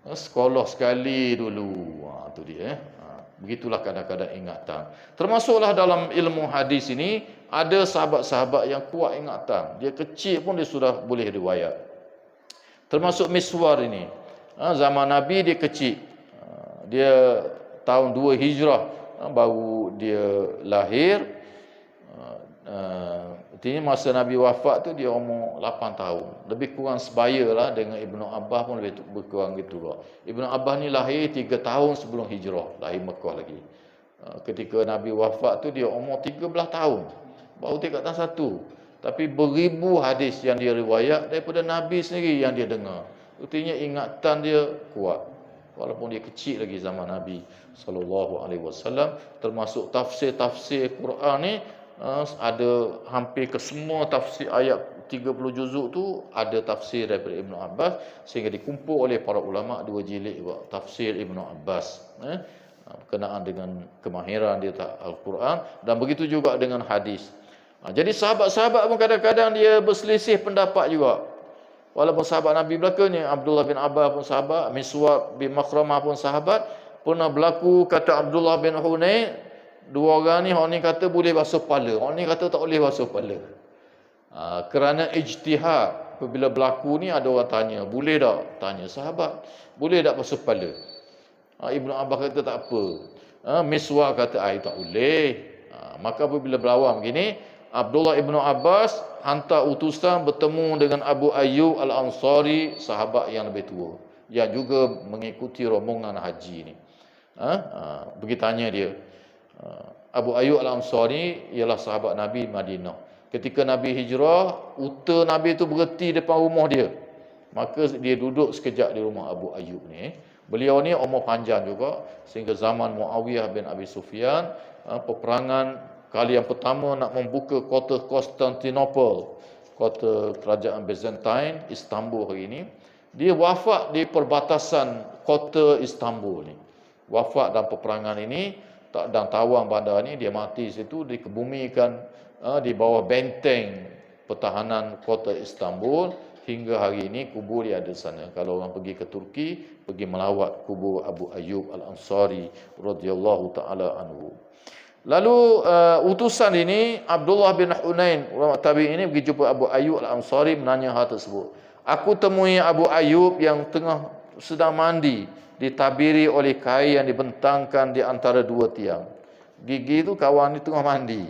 Speaker 1: sekolah sekali dulu. Tu dia. Begitulah kadang-kadang ingatan. Termasuklah dalam ilmu hadis ini, ada sahabat-sahabat yang kuat ingatan. Dia kecil pun dia sudah boleh riwayat. Termasuk Miswar ini. Zaman Nabi dia kecil. Dia tahun 2 Hijrah baru dia lahir. Artinya masa Nabi wafat tu dia umur 8 tahun. Lebih kurang sebaya lah dengan Ibnu Abbas pun lebih kurang gitu lah. Ibnu Abbas ni lahir 3 tahun sebelum hijrah. Lahir Mekah lagi. Ketika Nabi wafat tu dia umur 13 tahun. Baru tingkatan 1. Tapi beribu hadis yang dia riwayat daripada Nabi sendiri yang dia dengar. Artinya ingatan dia kuat. Walaupun dia kecil lagi zaman Nabi SAW. Termasuk tafsir-tafsir Quran ni, ada hampir ke semua tafsir ayat 30 juzuk tu ada tafsir daripada Ibnu Abbas, sehingga dikumpul oleh para ulama 2 jilid tafsir Ibnu Abbas. Berkenaan dengan kemahiran dia Al-Quran, dan begitu juga dengan hadis. Jadi sahabat-sahabat pun kadang-kadang dia berselisih pendapat juga. Walaupun sahabat Nabi belakangnya, Abdullah bin Abbas pun sahabat, Miswar bin Makhramah pun sahabat. Pernah berlaku, kata Abdullah bin Hunay, 2 orang ni, orang ni kata boleh basuh kepala, orang ni kata tak boleh basuh kepala. Kerana ijtihad. Apabila berlaku ni, ada orang tanya, boleh tak? Tanya sahabat, boleh tak basuh kepala? Ibnu Abbas kata tak apa. Miswar kata tak boleh. Maka apabila berlawan begini, Abdullah ibnu Abbas hantar utusan bertemu dengan Abu Ayyub Al-Ansari, sahabat yang lebih tua, yang juga mengikuti rombongan haji ni. Pergi tanya dia. Abu Ayyub Al-Ansari ialah sahabat Nabi Madinah. Ketika Nabi hijrah, unta Nabi tu berhenti depan rumah dia. Maka dia duduk sekejap di rumah Abu Ayyub ni. Beliau ni umur panjang juga, sehingga zaman Muawiyah bin Abi Sufyan, peperangan kali yang pertama nak membuka kota Konstantinopel, kota kerajaan Byzantine, Istanbul hari ini. Dia wafat di perbatasan kota Istanbul ni. Wafat dalam peperangan ini, dan tawang bandar ni, dia mati situ, dikebumikan di bawah benteng pertahanan kota Istanbul. Hingga hari ini kubur dia ada di sana. Kalau orang pergi ke Turki, pergi melawat kubur Abu Ayyub Al-Ansari radhiyallahu taala anhu. Lalu utusan ini, Abdullah bin Hunain, ulama tabi'in ini pergi jumpa Abu Ayyub Al-Ansari, menanya hal tersebut. Aku temui Abu Ayyub yang tengah sedang mandi, ditabiri oleh kain yang dibentangkan di antara dua tiang. Gigi itu kawan ni tengah mandi.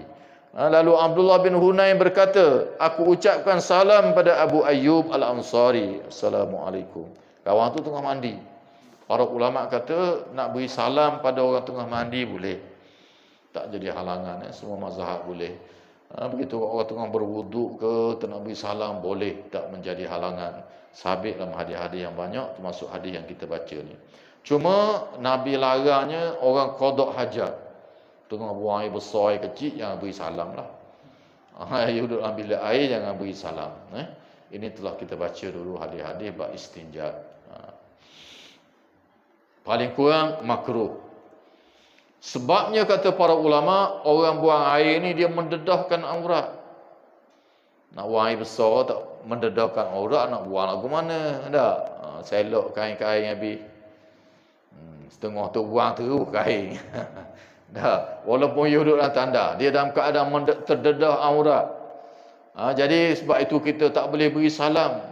Speaker 1: Lalu Abdullah bin Hunain berkata, aku ucapkan salam pada Abu Ayyub Al-Ansari. Assalamualaikum. Kawan tu tengah mandi. Para ulama kata, nak beri salam pada orang tengah mandi boleh. Tak jadi halangan. Semua mazhab boleh. Begitu orang tengah berwuduk ke, nak beri salam boleh. Tak menjadi halangan. Sabit dalam hadis-hadis yang banyak, termasuk hadis yang kita baca ni. Cuma Nabi larangnya orang qada hajat. Tengah buang air besar, air kecil, jangan beri salam lah. Air duduk dalam bilik air, jangan beri salam. Ini telah kita baca dulu hadis-hadis bab istinja. Paling kurang makruh. Sebabnya kata para ulama, orang buang air ni dia mendedahkan aurat. Nak buang air besar tak mendedahkan aurat, nak buang lagu mana? Tak. Selok kain-kain habis. Setengah tu buang terus kain. Dah, walaupun you duduk dalam tanda, dia dalam keadaan terdedah aurat. Jadi sebab itu kita tak boleh beri salam.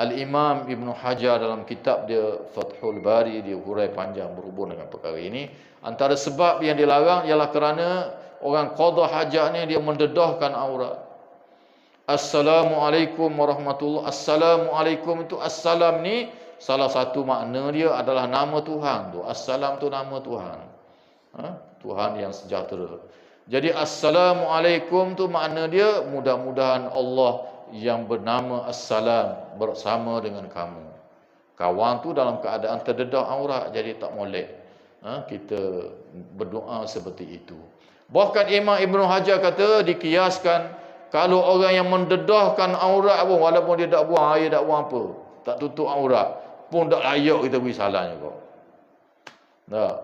Speaker 1: Al-Imam Ibn Hajar dalam kitab dia Fathul Bari, dia hurai panjang berhubung dengan perkara ini. Antara sebab yang dilarang ialah kerana orang qada hajat ni dia mendedahkan aurat. Assalamualaikum warahmatullahi. Assalamualaikum itu assalam ni salah satu makna dia adalah nama Tuhan tu. Assalam tu nama Tuhan. Tuhan yang sejahtera. Jadi Assalamualaikum tu makna dia mudah-mudahan Allah yang bernama Assalam bersama dengan kamu. Kawan tu dalam keadaan terdedah aurat, jadi tak molek kita berdoa seperti itu. Bahkan Imam Ibn Hajar kata dikiaskan, kalau orang yang mendedahkan aurat pun, walaupun dia tak buang air, tak buang apa, tak tutup aurat, pun tak layak kita beri salam juga. Tak.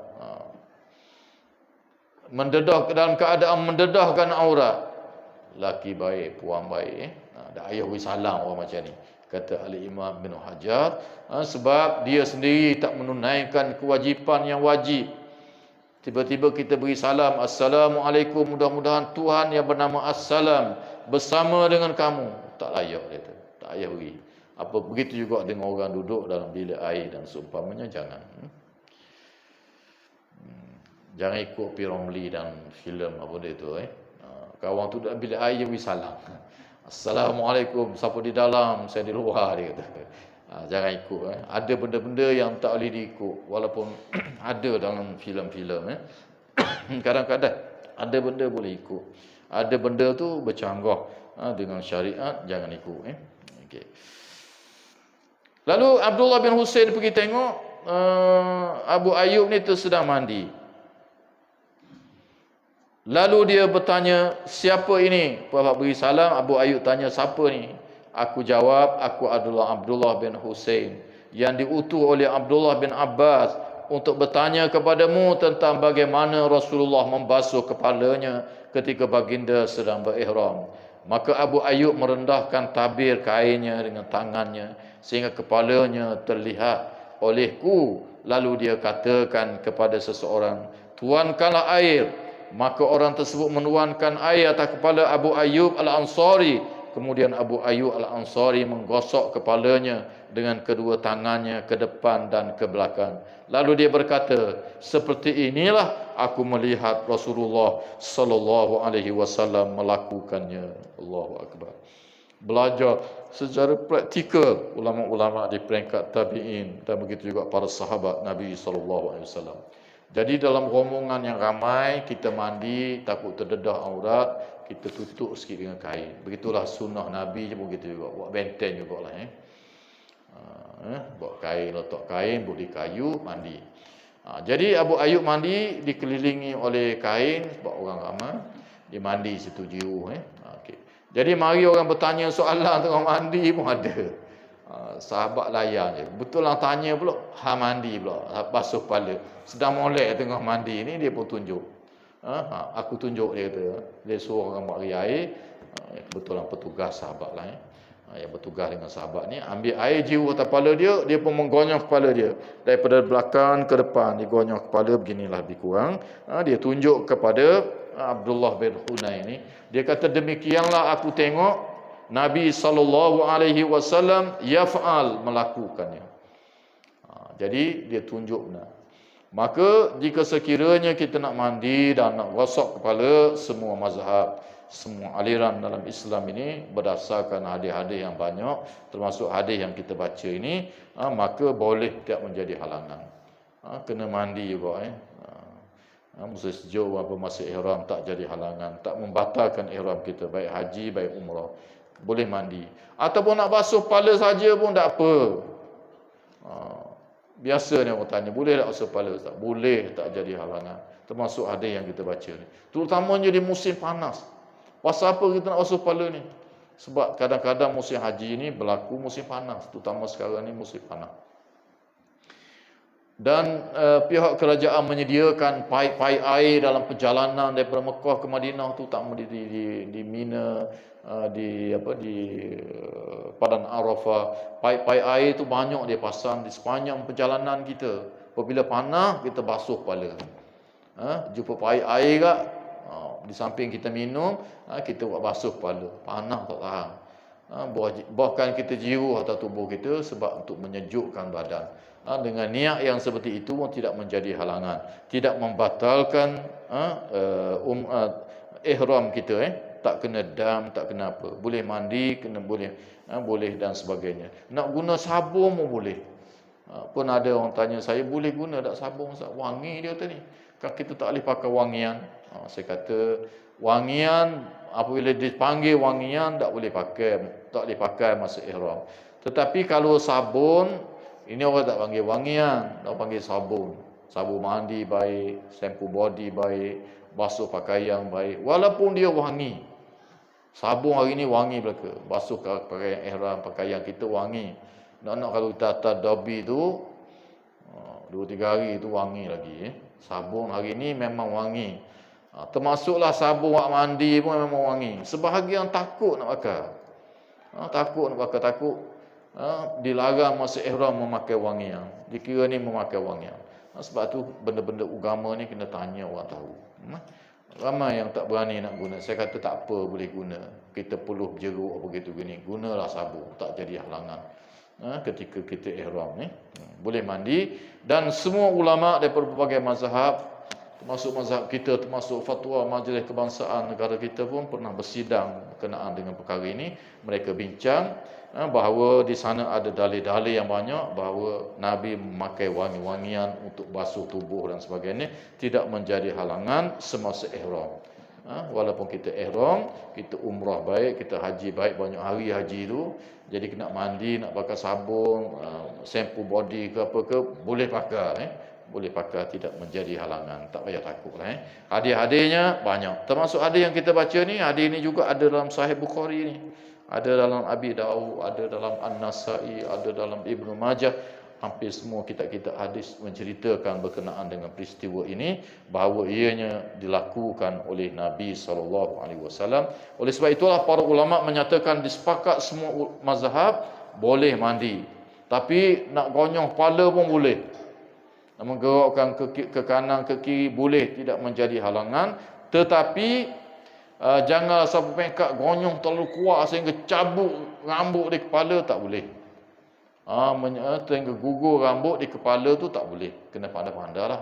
Speaker 1: Mendedah dalam keadaan mendedahkan aurat, laki baik, puan baik, tak payah beri salam orang macam ni, kata Al-Imam Ibn Hajar. Sebab dia sendiri tak menunaikan kewajipan yang wajib. Tiba-tiba kita beri salam, Assalamualaikum, mudah-mudahan Tuhan yang bernama Assalam bersama dengan kamu. Tak layak dia tu, tak payah beri. Apa begitu juga dengan orang duduk dalam bilik air dan seumpamanya, jangan. Jangan ikut P. Ramlee dan filem apa dia tu. Kawan tu dah bilik air, beri salam. Assalamualaikum, siapa di dalam, saya di luar, dia kata. Jangan ikut. Ada benda-benda yang tak boleh diikut, walaupun ada dalam filem-filem. Kadang-kadang ada benda boleh ikut, ada benda tu bercanggah dengan syariat, jangan ikut. Okay. Lalu Abdullah bin Husain pergi tengok Abu Ayyub ni sedang mandi. Lalu dia bertanya, siapa ini? Bapak beri salam, Abu Ayyub tanya, siapa ni? Aku jawab, aku adalah Abdullah bin Husain, yang diutus oleh Abdullah bin Abbas untuk bertanya kepadamu tentang bagaimana Rasulullah membasuh kepalanya ketika baginda sedang berihram. Maka Abu Ayyub merendahkan tabir kainnya dengan tangannya sehingga kepalanya terlihat olehku. Lalu dia katakan kepada seseorang, tuankanlah air. Maka orang tersebut menuankan air atas kepala Abu Ayyub Al-Ansari. Kemudian Abu Ayyub Al-Ansari menggosok kepalanya dengan kedua tangannya ke depan dan ke belakang. Lalu dia berkata, seperti inilah aku melihat Rasulullah sallallahu alaihi wasallam melakukannya. Allahu akbar. belajar secara praktikal ulama-ulama di peringkat tabi'in dan begitu juga para sahabat Nabi SAW. Jadi dalam rombongan yang ramai, kita mandi, takut terdedah aurat, kita tutup sikit dengan kain. Begitulah sunnah Nabi je begitu juga. Buat benteng juga lah. Buat kain, letak kain, buat di kayu, mandi. Jadi Abu Ayyub mandi dikelilingi oleh kain sebab orang ramai. Dia mandi situ jiru. Okay. Jadi mari orang bertanya soalan tengah mandi pun ada. Sahabat layan je. Betul lah tanya pula, mandi pula, basuh kepala. Sedang molek tengah mandi ni dia pun tunjuk. Aku tunjuk dia kata. Dia suruh orang buat air. Kebetulan petugas sahabat lah. Yang bertugas dengan sahabat ni ambil air jiru atas kepala dia, dia pun menggonyol kepala dia daripada belakang ke depan, dia gonyol kepala beginilah lebih kurang. Dia tunjuk kepada Abdullah bin Hunay ni, dia kata demikianlah aku tengok Nabi SAW yaf'al, melakukannya. Jadi dia tunjuk benar. Maka jika sekiranya kita nak mandi dan nak gosok kepala, semua mazhab, semua aliran dalam Islam ini berdasarkan hadis-hadis yang banyak, termasuk hadis yang kita baca ini, maka boleh tidak menjadi halangan. Kena mandi juga. Musim sejuk apa masa ihram tak jadi halangan, tak membatalkan ihram kita, baik haji baik umrah. Boleh mandi. Ataupun nak basuh kepala saja pun tak apa. Biasa ni orang tanya, boleh tak basuh kepala Ustaz? Boleh, tak jadi halangan. Termasuk hadis yang kita baca ni. Terutamanya di musim panas. Pasal apa kita nak basuh kepala ni? Sebab kadang-kadang musim haji ni berlaku musim panas. Terutama sekarang ni musim panas. Dan pihak kerajaan menyediakan paip-paip air dalam perjalanan daripada Mekah ke Madinah tu, tak di Mina, di Padang Arafah. Paip-paip air tu banyak dia pasang di sepanjang perjalanan kita. Apabila panas, kita basuh kepala. Jumpa paip air kat, di samping kita minum, kita buat basuh kepala. Panas tak tahan. Bahkan kita jiru atas tubuh kita sebab untuk menyejukkan badan. Dengan niat yang seperti itu pun tidak menjadi halangan, tidak membatalkan ihram kita. Tak kena dam, tak kena apa. Boleh mandi, kena boleh dan sebagainya. Nak guna sabun pun boleh. Pun ada orang tanya saya, boleh guna tak sabun? Wangi dia tadi. Kan kita tak boleh pakai wangian. Saya kata wangian apabila dipanggil wangian tak boleh pakai masa ihram. Tetapi kalau sabun, ini orang tak panggil wangian, orang panggil sabun. Sabun mandi baik, shampoo body baik, basuh pakaian baik, walaupun dia wangi. Sabun hari ni wangi belaka, basuh pakaian ihram, pakaian kita wangi. Nak kalau kita atas dobi tu 2-3 hari tu wangi lagi. Sabun hari ni memang wangi. Termasuklah sabun buat mandi pun memang wangi. Sebahagian takut nak pakai. Takut dilarang masa ihram memakai wangian. Dikira ni memakai wangian. Sebab tu benda-benda agama ni kena tanya orang tahu. Ramai yang tak berani nak guna. Saya kata tak apa, boleh guna. Kita peluh jeruk apa gitu gini. Gunalah sabun, tak jadi halangan. Ketika kita ihram ni boleh mandi. Dan semua ulama daripada berbagai mazhab, termasuk mazhab kita, termasuk fatwa Majlis Kebangsaan negara kita pun pernah bersidang berkenaan dengan perkara ini. Mereka bincang bahawa di sana ada dalil-dalil yang banyak bahawa Nabi memakai wangi-wangian untuk basuh tubuh dan sebagainya, tidak menjadi halangan semasa ihram. Walaupun kita ihram, kita umrah baik, kita haji baik, banyak hari haji tu, jadi kena mandi, nak pakai sabun, shampoo body ke apa ke, boleh pakai. Boleh pakai, tidak menjadi halangan. Tak payah takut lah. Hadis-hadisnya banyak. Termasuk hadis yang kita baca ni, hadis ni juga ada dalam Sahih Bukhari ni. Ada dalam Abi Daud, ada dalam An-Nasai, ada dalam Ibnu Majah. Hampir semua kitab-kitab hadis menceritakan berkenaan dengan peristiwa ini, bahawa ianya dilakukan oleh Nabi SAW. Oleh sebab itulah para ulama menyatakan disepakat semua mazhab boleh mandi. Tapi nak gonyong kepala pun boleh. Nak menggerakkan ke kanan ke kiri boleh, tidak menjadi halangan. Tetapi janganlah sampai pengkat gonyong terlalu kuat sehingga cabut rambut di kepala, tak boleh. Sehingga gugur rambut di kepala tu tak boleh. Kena pandai-pandai lah.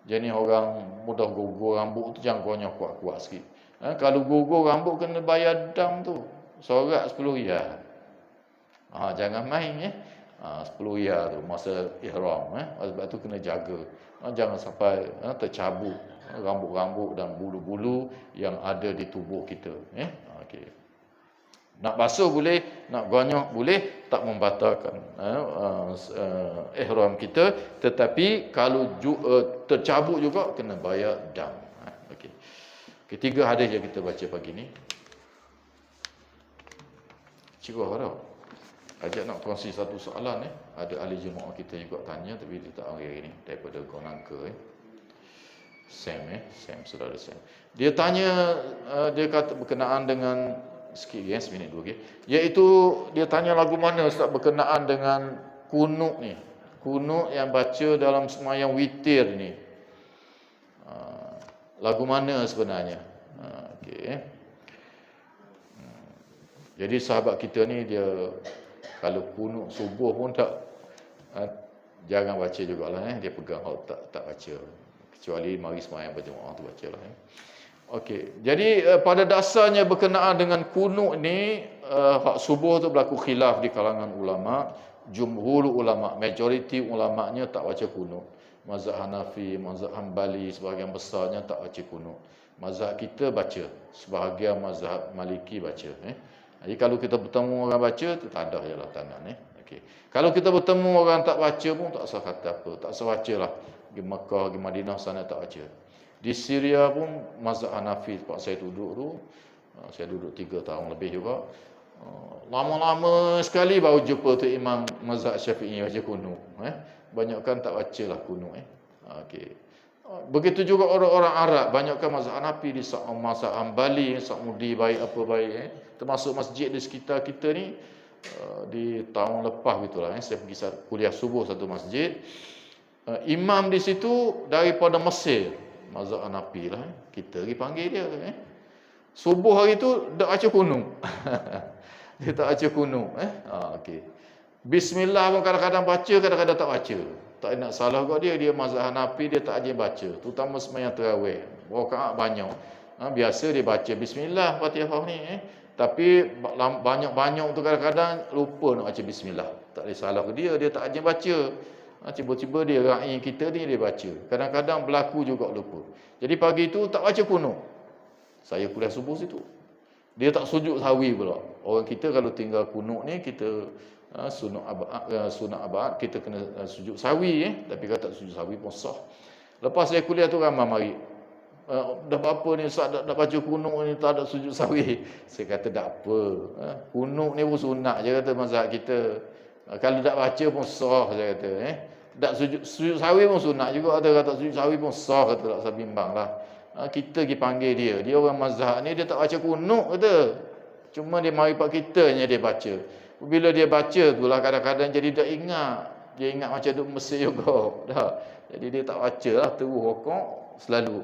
Speaker 1: Jadi orang mudah gugur rambut tu jangan gonyong kuat-kuat sikit. Kalau gugur rambut kena bayar dam tu. Sorak 10 riyal. Jangan main 10 riyal tu masa ihram. Sebab tu kena jaga. Jangan sampai tercabut rambut-rambut dan bulu-bulu yang ada di tubuh kita. Okey. Nak basuh boleh, nak gonyok boleh, tak membatalkan ihram kita, tetapi kalau tercabut juga kena bayar dam. Okey. Ketiga hadis yang kita baca pagi ni. Cikgu harap ajak nak kongsi satu soalan Ada ahli jemaah kita juga tanya tapi dia tak hari ni daripada Gonangka Sam saudara Sam. Dia tanya dia kata berkenaan dengan sikit seminit dua iaitu dia tanya lagu mana Ustaz berkenaan dengan kunut ni. Kunut yang baca dalam sembahyang witir ni. Lagu mana sebenarnya? Okey. Jadi sahabat kita ni dia kalau kunut subuh pun tak jarang baca jugalah dia pegang tak baca. Kecuali mari sembahyang berjemaah tu bacalah Okey, jadi pada dasarnya berkenaan dengan kunut ni hak subuh tu berlaku khilaf di kalangan ulama. Jumhur ulama, majoriti ulamanya tak baca kunut. Mazhab Hanafi, mazhab Hambali sebahagian besarnya tak baca kunut. Mazhab kita baca, sebahagian mazhab Maliki baca Jadi kalau kita bertemu orang baca tu tak ada jelah tangan Okey. Kalau kita bertemu orang tak baca pun tak usah kata apa, tak usah bacalah. Pergi Mekah, pergi Madinah sana tak baca. Di Syria pun mazhab Hanafi tempat saya duduk tu, saya duduk 3 tahun lebih juga. Lama-lama sekali baru jumpa tu imam mazhab Syafi'i baca kunut. Banyakkan tak bacalah kunut Okey. Begitu juga orang-orang Arab, banyakkan mazhab Hanafi di mazhab Hambali, Saudi baik apa baik termasuk masjid di sekitar kita ni di tahun lepas gitulah saya pergi kuliah subuh satu masjid. Imam di situ daripada Mesir. Mazhab Hanafi lah kita pergi panggil dia subuh hari tu tak baca kunut. Dia tak baca kunut okey. Bismillah pun kadang-kadang baca, kadang-kadang tak baca. Tak nak salah kat dia mazhab Hanafi, dia tak ajar baca, terutama sembahyang tarawih. Rakaat banyak. Biasa dia baca bismillah Fatihah ni tapi banyak-banyak tu kadang-kadang lupa nak baca bismillah. Tak ada salah ke dia tak ajar baca. Tiba-tiba dia ra'i kita ni dia baca. Kadang-kadang berlaku juga lupa. Jadi pagi tu tak baca kunut. Saya kuliah subuh situ. Dia tak sujud sahwi pula. Orang kita kalau tinggal kunut ni kita sunat abad kita kena sujud sahwi tapi kalau tak sujud sahwi pun sah. Lepas saya kuliah tu ramai mari. Dah apa ni Ustaz dah baca kunut ni tak ada sujud sahwi. Saya kata tak apa. Kunut ni pun sunat je kata mazhab kita. Kalau tak baca pun sah saya kata Tak sujud sahwi pun sunat juga kata sujud sahwi pun sah kata tak usah bimbang lah. Kita pergi panggil dia orang mazhab ni dia tak baca kunut kata. Cuma dia mari pak kita je dia baca. Bila dia baca itulah kadang-kadang jadi tak ingat. Dia ingat macam duk Mesir juga dah. Jadi dia tak baca lah terus rokok selalu.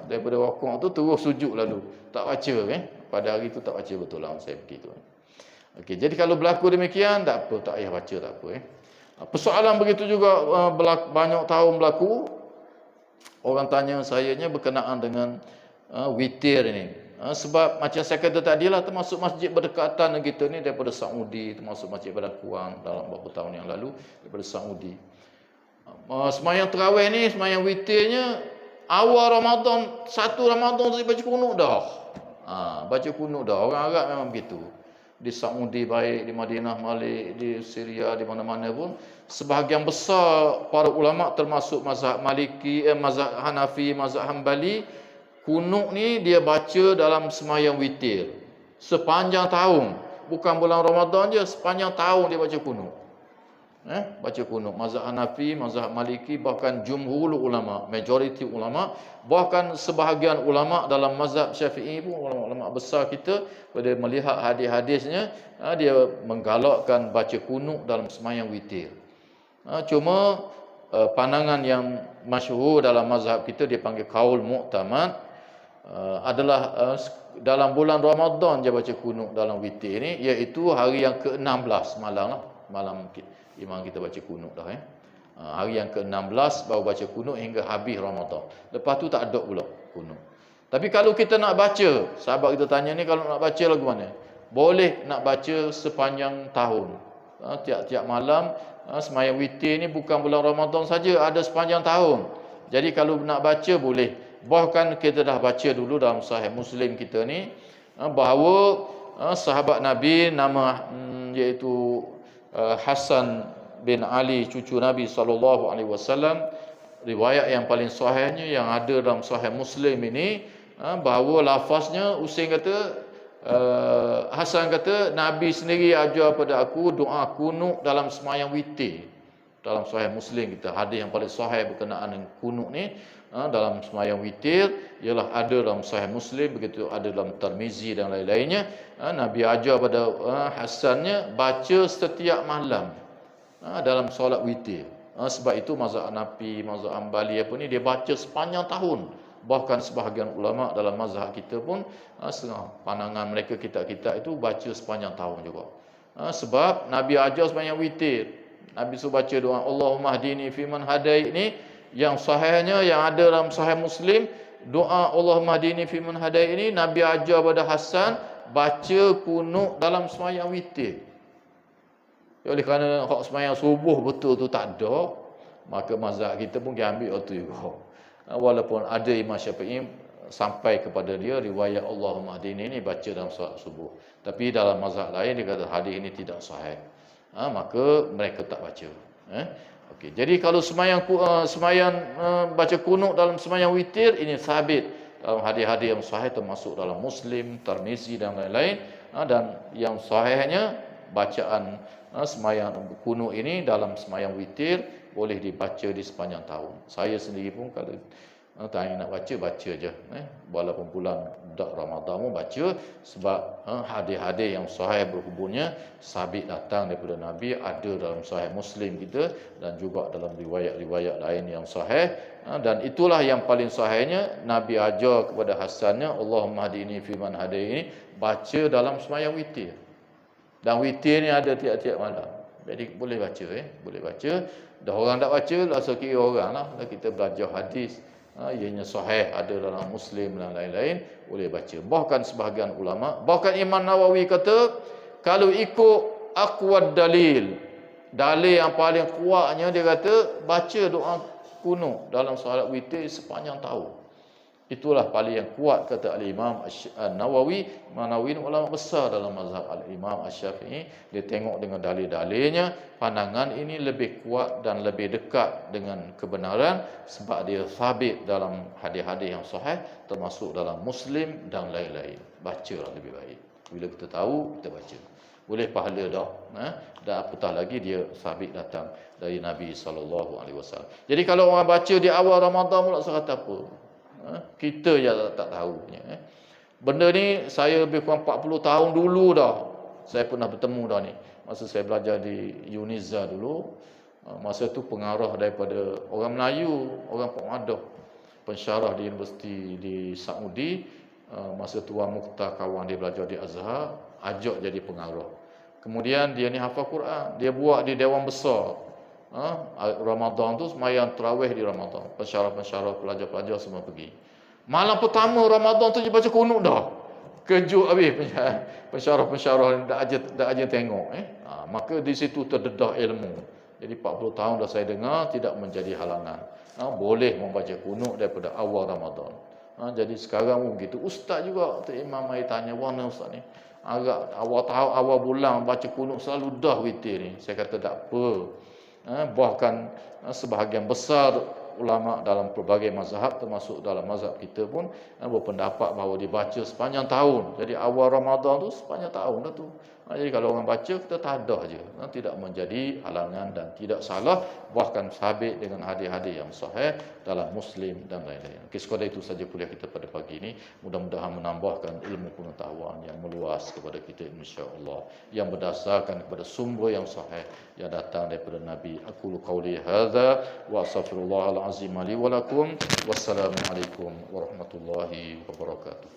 Speaker 1: Daripada rokok tu terus sujud lalu. Tak baca Pada hari tu tak baca betul lah saya pergi tu. Okey, jadi kalau berlaku demikian tak apa, tak payah baca tak apa Persoalan begitu juga banyak tahun berlaku. Orang tanya sayanya berkenaan dengan witir ni. Sebab macam saya kata tadi lah termasuk masjid berdekatan dengan kita ni daripada Saudi, termasuk masjid Badakuang dalam beberapa tahun yang lalu daripada Saudi. Sembahyang tarawih ni, sembahyang witirnya awal Ramadan, 1 Ramadan tu baca kunut dah. Baca kunut dah. Orang Arab memang begitu. Di Saudi baik, di Madinah Malik, di Syria, di mana-mana pun sebahagian besar para ulama termasuk mazhab Maliki, mazhab Hanafi, mazhab Hambali, kunut ni dia baca dalam sembahyang witir sepanjang tahun, bukan bulan Ramadan je, sepanjang tahun dia baca kunut. Baca kunut. Mazhab Hanafi, mazhab Maliki, bahkan jumhur ulama, majoriti ulama, bahkan sebahagian ulama dalam mazhab Syafi'i pun, ulama besar kita pada melihat hadis-hadisnya, dia menggalakkan baca kunut dalam sembahyang witir. Cuma pandangan yang masyhur dalam mazhab kita dia panggil qaul mu'tamad adalah dalam bulan Ramadan je baca kunut dalam witir ni, iaitu hari yang ke-16 malam lah. Malam imam kita baca kunut dah Hari yang ke-16 baru baca kunut hingga habis Ramadan. Lepas tu tak ada pula kunut. Tapi kalau kita nak baca, sahabat kita tanya ni, kalau nak baca lagu mana? Boleh nak baca sepanjang tahun. Tiap-tiap malam, sembahyang witir ni bukan bulan Ramadan saja, ada sepanjang tahun. Jadi kalau nak baca boleh. Bahkan kita dah baca dulu dalam Sahih Muslim kita ni, bahawa sahabat Nabi nama iaitu Hasan bin Ali, cucu Nabi SAW, riwayat yang paling sahihnya yang ada dalam Sahih Muslim ini, bahawa lafaznya Husain kata, Hasan kata, Nabi sendiri ajar pada aku doa kunut dalam sembahyang witir. Dalam Sahih Muslim kita, hadis yang paling sahih berkenaan dengan kunut ni dalam sembahyang witir ialah ada dalam Sahih Muslim, begitu ada dalam Tirmizi dan lain-lainnya. Nabi ajar pada Hasannya baca setiap malam dalam solat witir. Sebab itu mazhab Hanafi, mazhab Hambali apa ni, dia baca sepanjang tahun. Bahkan sebahagian ulama dalam mazhab kita pun setengah pandangan mereka, kita itu baca sepanjang tahun juga. Sebab Nabi ajar sepanjang witir. Nabi suruh baca doa Allahumma hdini fiman hadait ni, yang sahihnya yang ada dalam Sahih Muslim, doa Allahumma hdini fiman hadait ini Nabi ajar pada Hasan baca kunut dalam sembahyang witir. Oleh kerana hak sembahyang subuh betul tu tak ada, maka mazhab kita pun dia ambil itu juga. Walaupun ada Imam Syafi'i sampai kepada dia riwayat Allahumma hdini ni baca dalam solat subuh, tapi dalam mazhab lain dia kata hadis ini tidak sahih. Maka mereka tak baca. Okey. Jadi kalau sembahyang baca kunut dalam sembahyang witir ini sabit dalam hadis-hadis yang sahih, termasuk dalam Muslim, Tirmizi dan lain-lain. Dan yang sahihnya bacaan sembahyang kunut ini dalam sembahyang witir boleh dibaca di sepanjang tahun. Saya sendiri pun kalau tak nak baca je. Walaupun bulan Ramadan pun baca, sebab hadis-hadis yang sahih berhubungnya sabit datang daripada Nabi, ada dalam Sahih Muslim kita dan juga dalam riwayat-riwayat lain yang sahih. Dan itulah yang paling sahihnya, Nabi ajar kepada Hasannya Allahumma hdini fiman hadait ini baca dalam sembahyang witir. Dan witir ni ada tiap-tiap malam. Jadi boleh baca, boleh baca. Dah orang tak baca, rasa kira orang lah. Kita belajar hadis, ianya sahih, ada dalam Muslim dan lain-lain, boleh baca. Bahkan sebahagian ulama, bahkan Imam Nawawi kata, kalau ikut aqwad dalil, dalil yang paling kuatnya, dia kata baca doa kunut dalam solat witir sepanjang tahun. Itulah paling yang kuat, kata Al-Imam Nawawi. Imam Nawawi ni ulama besar dalam mazhab Al-Imam Asy-Syafi'i. Dia tengok dengan dalil-dalilnya, pandangan ini lebih kuat dan lebih dekat dengan kebenaran sebab dia sabit dalam hadis-hadis yang sahih, termasuk dalam Muslim dan lain-lain. Bacalah lebih baik. Bila kita tahu, kita baca. Boleh pahala dah. Dan apatah lagi dia sabit datang dari Nabi SAW. Jadi kalau orang baca di awal Ramadan pula, saya kata apa? Kita je tak tahu. Benda ni saya lebih kurang 40 tahun dulu dah saya pernah bertemu dah ni. Masa saya belajar di Uniza dulu, masa tu pengarah daripada orang Melayu, orang Pemadam, pensyarah di universiti di Saudi. Masa tu Wan Mukhtar, kawan dia belajar di Azhar, ajak jadi pengarah. Kemudian dia ni hafal Quran, dia buat di Dewan Besar. Ramadan tu sembahyang tarawih di Ramadan. Pensyarah-pensyarah, pelajar-pelajar semua pergi. Malam pertama Ramadan tu dia baca kunut dah. Kejut habis pensyarah-pensyarah dak aja tengok. Maka di situ terdedah ilmu. Jadi 40 tahun dah saya dengar, tidak menjadi halangan. Boleh membaca kunut daripada awal Ramadan. Jadi sekarang pun begitu. Ustaz juga, Tok Imam mai tanya, "Mana ustaz ni? Agak awal bulan baca kunut selalu dah witir ni." Saya kata tak apa. Bahkan sebahagian besar ulama dalam pelbagai mazhab, termasuk dalam mazhab kita pun berpendapat bahawa dibaca sepanjang tahun. Jadi awal Ramadan tu sepanjang tahun dah tu. Jadi kalau orang baca, kita tadah je, tidak menjadi halangan dan tidak salah, bahkan sabit dengan hadis-hadis yang sahih dalam Muslim dan lain-lain. Sekadar itu saja kuliah kita pada pagi ini. Mudah-mudahan menambahkan ilmu pengetahuan yang meluas kepada kita, insya-Allah, yang berdasarkan kepada sumber yang sahih yang datang daripada Nabi. Aqulu qauli hadza wa astaghfirullahal azim li wa lakum. Wassalamualaikum warahmatullahi wabarakatuh.